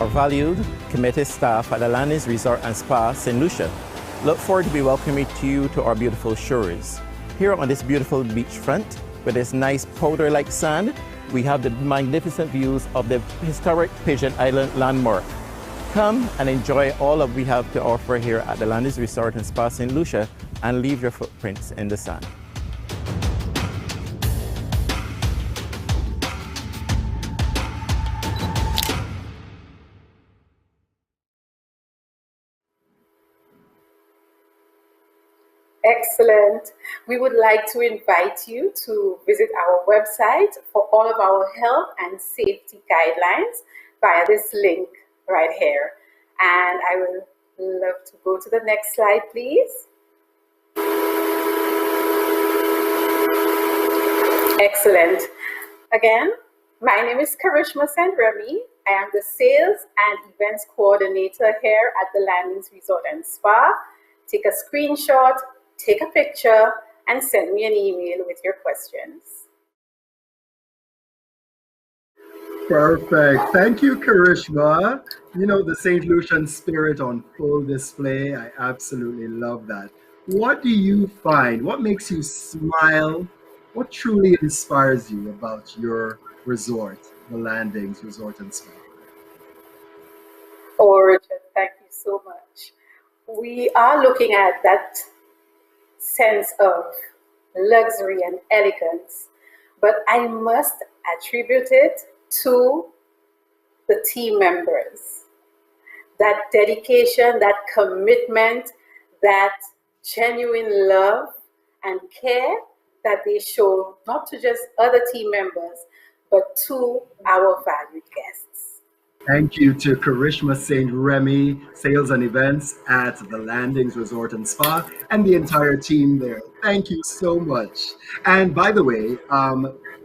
Our valued, committed staff at the Landings Resort and Spa, St. Lucia, look forward to be welcoming you to our beautiful shores. Here on this beautiful beachfront, with this nice powder-like sand, we have the magnificent views of the historic Pigeon Island landmark. Come and enjoy all that we have to offer here at the Landings Resort and Spa St. Lucia, and leave your footprints in the sand. Excellent. We would like to invite you to visit our website for all of our health and safety guidelines via this link right here. And I would love to go to the next slide, please. Excellent. Again, my name is Karishma Sandremi. I am the Sales and Events Coordinator here at the Landings Resort and Spa. Take a screenshot, take a picture, and send me an email with your questions. Perfect. Thank you, Karishma. You know, the St. Lucian spirit on full display. I absolutely love that. What do you find? What makes you smile? What truly inspires you about your resort, the Landings Resort and Spa? Oh, Richard, thank so much. We are looking at that sense of luxury and elegance, but I must attribute it to the team members. That dedication, that commitment, that genuine love and care that they show, not to just other team members, but to our valued guests. Thank you to Karishma St. Remy, Sales and Events at the Landings Resort and Spa, and the entire team there. Thank you so much. And by the way,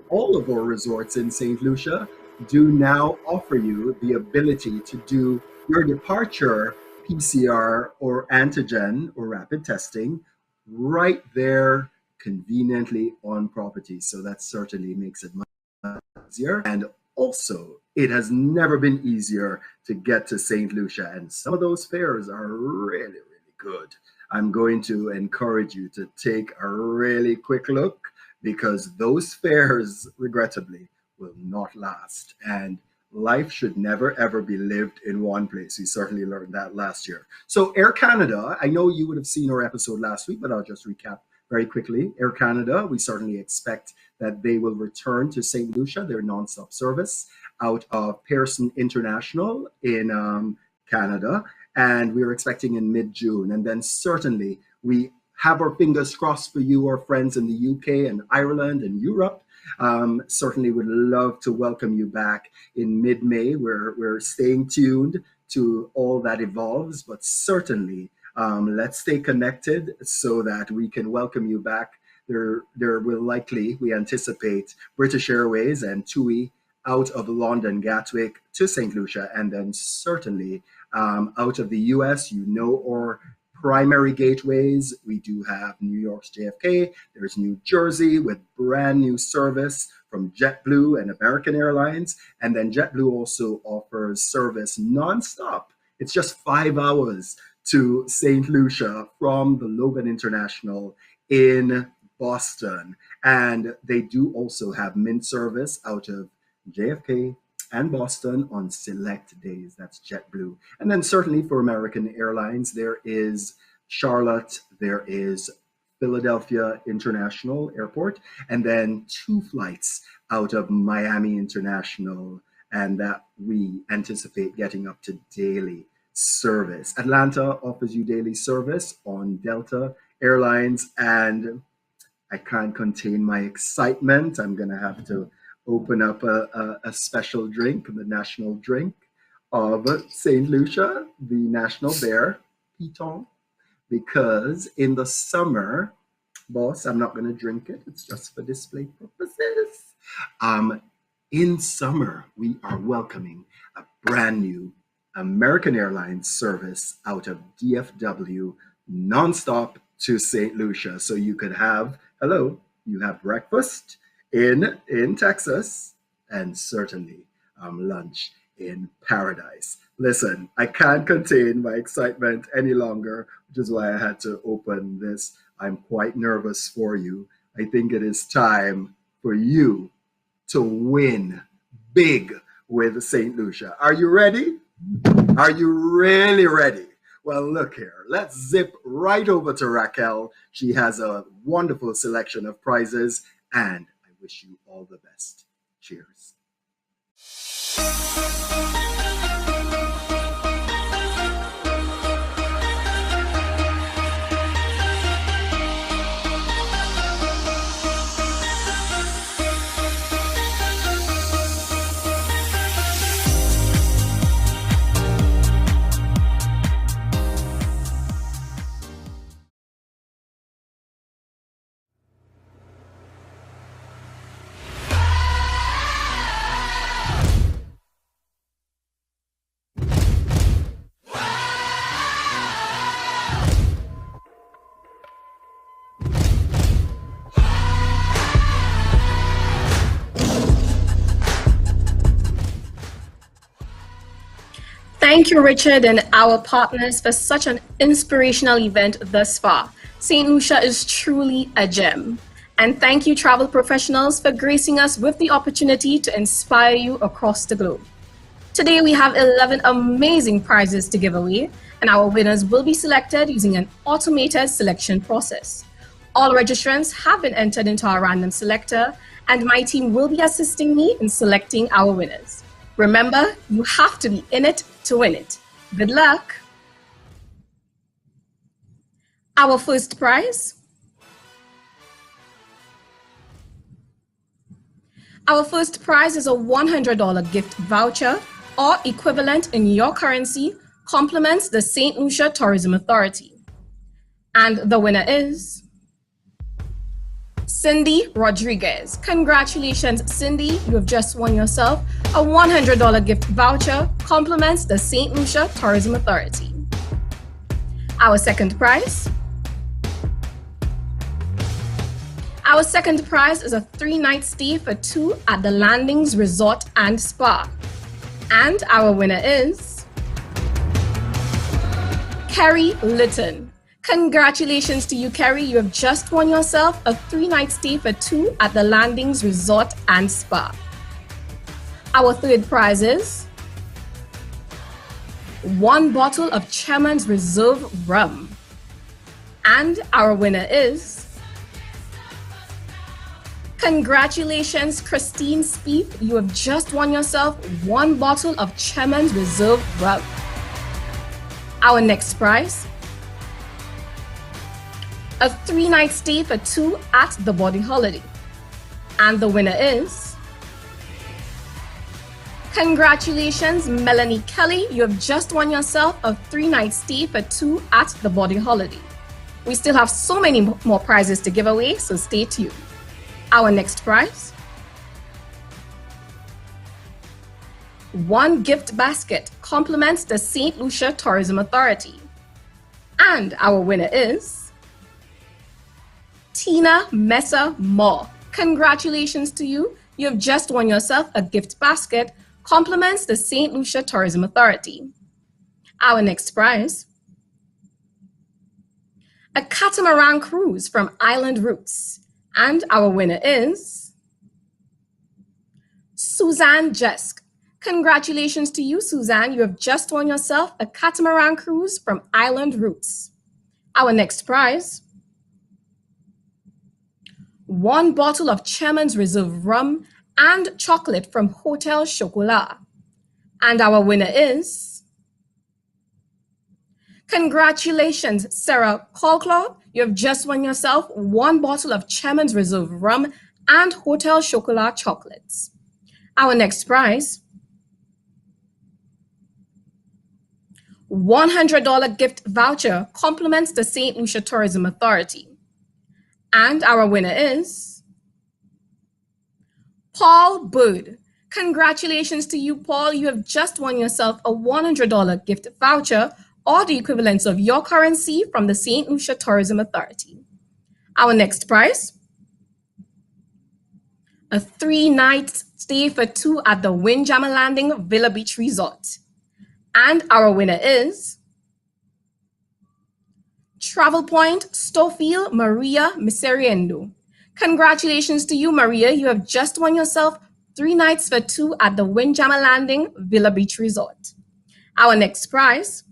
all of our resorts in St. Lucia do now offer you the ability to do your departure PCR or antigen or rapid testing right there conveniently on property. So that certainly makes it much easier. And also, it has never been easier to get to St. Lucia, and some of those fares are really, really good. I'm going to encourage you to take a really quick look, because those fares, regrettably, will not last. And life should never, ever be lived in one place. We certainly learned that last year. So Air Canada, I know you would have seen our episode last week, but I'll just recap very quickly. Air Canada, we certainly expect that they will return to St. Lucia, their nonstop service out of Pearson International in Canada. And we're expecting in mid-June. And then certainly we have our fingers crossed for you, our friends in the UK and Ireland and Europe. Certainly would love to welcome you back in mid-May. We're staying tuned to all that evolves, but certainly let's stay connected so that we can welcome you back. There will likely, we anticipate, British Airways and TUI out of London Gatwick to St. Lucia, and then certainly out of the US, you know, our primary gateways. We do have New York's JFK, there's New Jersey with brand new service from JetBlue and American Airlines, and then JetBlue also offers service nonstop. It's just 5 hours to St. Lucia from the Logan International in Boston. And they do also have Mint service out of JFK and Boston on select days. That's JetBlue. And then certainly for American Airlines, there is Charlotte, there is Philadelphia International Airport, and then 2 flights out of Miami International, and that we anticipate getting up to daily service. Atlanta offers you daily service on Delta Airlines, and I can't contain my excitement. I'm gonna have to open up a special drink, the national drink of Saint Lucia, the national beer, Pitons, because in the summer, boss, I'm not gonna drink it, it's just for display purposes. In summer, we are welcoming a brand new American Airlines service out of DFW, nonstop to St. Lucia. So you could have, you have breakfast in Texas, and certainly lunch in paradise. Listen, I can't contain my excitement any longer, which is why I had to open this. I'm quite nervous for you. I think it is time for you to win big with St. Lucia. Are you ready? Are you really ready? Well, look here. Let's zip right over to Raquel. She has a wonderful selection of prizes, and I wish you all the best. Cheers. Thank you, Richard, and our partners for such an inspirational event thus far. St. Lucia is truly a gem. And thank you, travel professionals, for gracing us with the opportunity to inspire you across the globe. Today we have 11 amazing prizes to give away, and our winners will be selected using an automated selection process. All registrants have been entered into our random selector, and my team will be assisting me in selecting our winners. Remember, you have to be in it to win it. Good luck! Our first prize. Our first prize is a $100 gift voucher or equivalent in your currency, compliments the Saint Lucia Tourism Authority. And the winner is Cindy Rodriguez. Congratulations, Cindy. You have just won yourself a $100 gift voucher, compliments the Saint Lucia Tourism Authority. Our second prize. Our second prize is a 3-night stay for 2 at the Landings Resort and Spa. And our winner is Kerry Litton. Congratulations to you, Kerry. You have just won yourself a 3-night stay for 2 at the Landings Resort and Spa. Our third prize is 1 bottle of Chairman's Reserve rum. And our winner is congratulations, Christine Spieth. You have just won yourself 1 bottle of Chairman's Reserve rum. Our next prize, a 3-night stay for 2 at the Body Holiday. And the winner is congratulations, Melanie Kelly. You have just won yourself a 3-night stay for 2 at the Body Holiday. We still have so many more prizes to give away, so stay tuned. Our next prize, 1 gift basket, compliments the Saint Lucia Tourism Authority. And our winner is Tina Mesa Moore. Congratulations to you. You have just won yourself a gift basket, compliments the Saint Lucia Tourism Authority. Our next prize, a catamaran cruise from Island Roots. And our winner is Suzanne Jesk. Congratulations to you, Suzanne. You have just won yourself a catamaran cruise from Island Roots. Our next prize, 1 bottle of Chairman's Reserve rum and chocolate from Hotel Chocolat. And our winner is congratulations, Sarah Colclaw. You have just won yourself 1 bottle of Chairman's Reserve rum and Hotel Chocolat chocolates. Our next prize, $100 gift voucher, compliments the Saint Lucia Tourism Authority. And our winner is Paul Bird. Congratulations to you, Paul. You have just won yourself a $100 gift voucher or the equivalent of your currency from the Saint Lucia Tourism Authority. Our next prize, a 3-night stay for 2 at the Windjammer Landing Villa Beach Resort. And our winner is Travel Point Stonefield Maria Miseriendo. Congratulations to you, Maria. You have just won yourself 3 nights for 2 at the Windjammer Landing Villa Beach Resort. Our next prize,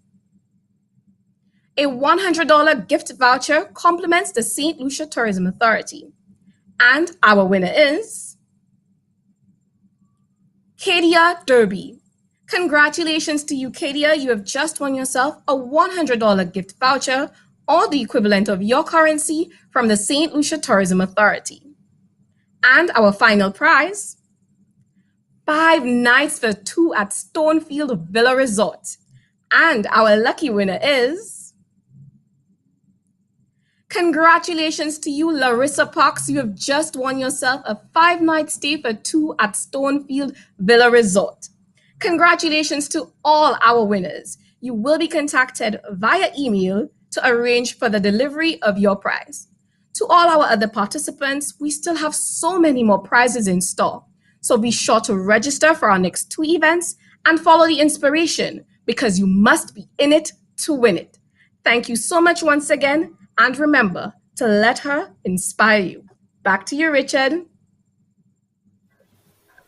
a $100 gift voucher, compliments the Saint Lucia Tourism Authority. And our winner is Kadia Derby. Congratulations to you, Kadia. You have just won yourself a $100 gift voucher or the equivalent of your currency from the Saint Lucia Tourism Authority. And our final prize, 5 nights for 2 at Stonefield Villa Resort. And our lucky winner is congratulations to you, Larissa Parks. You have just won yourself a 5-night stay for 2 at Stonefield Villa Resort. Congratulations to all our winners. You will be contacted via email to arrange for the delivery of your prize. To all our other participants, we still have so many more prizes in store. So be sure to register for our next 2 events and follow the inspiration, because you must be in it to win it. Thank you so much once again. And remember to let her inspire you. Back to you, Richard.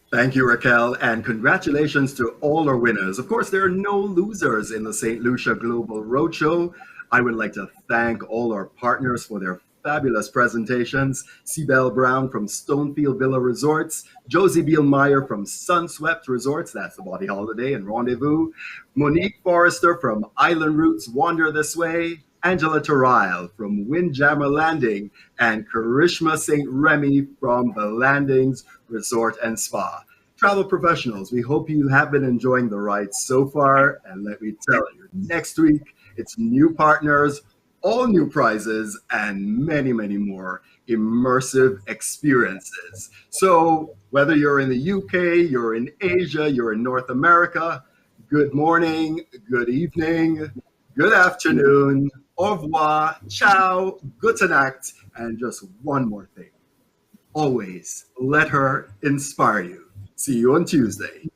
Thank you, Raquel, and congratulations to all our winners. Of course, there are no losers in the St. Lucia Global Roadshow. I would like to thank all our partners for their fabulous presentations. Sibel Brown from Stonefield Villa Resorts, Josie Bielmeyer from Sunswept Resorts, that's the Body Holiday and Rendezvous, Monique Forrester from Island Roots Wander This Way, Angela Terrile from Windjammer Landing, and Karishma St. Remy from the Landings Resort and Spa. Travel professionals, we hope you have been enjoying the ride so far, and let me tell you, next week, it's new partners, all new prizes, and many, many more immersive experiences. So whether you're in the UK, you're in Asia, you're in North America, good morning, good evening, good afternoon, au revoir, ciao, gute Nacht, and just one more thing. Always let her inspire you. See you on Tuesday.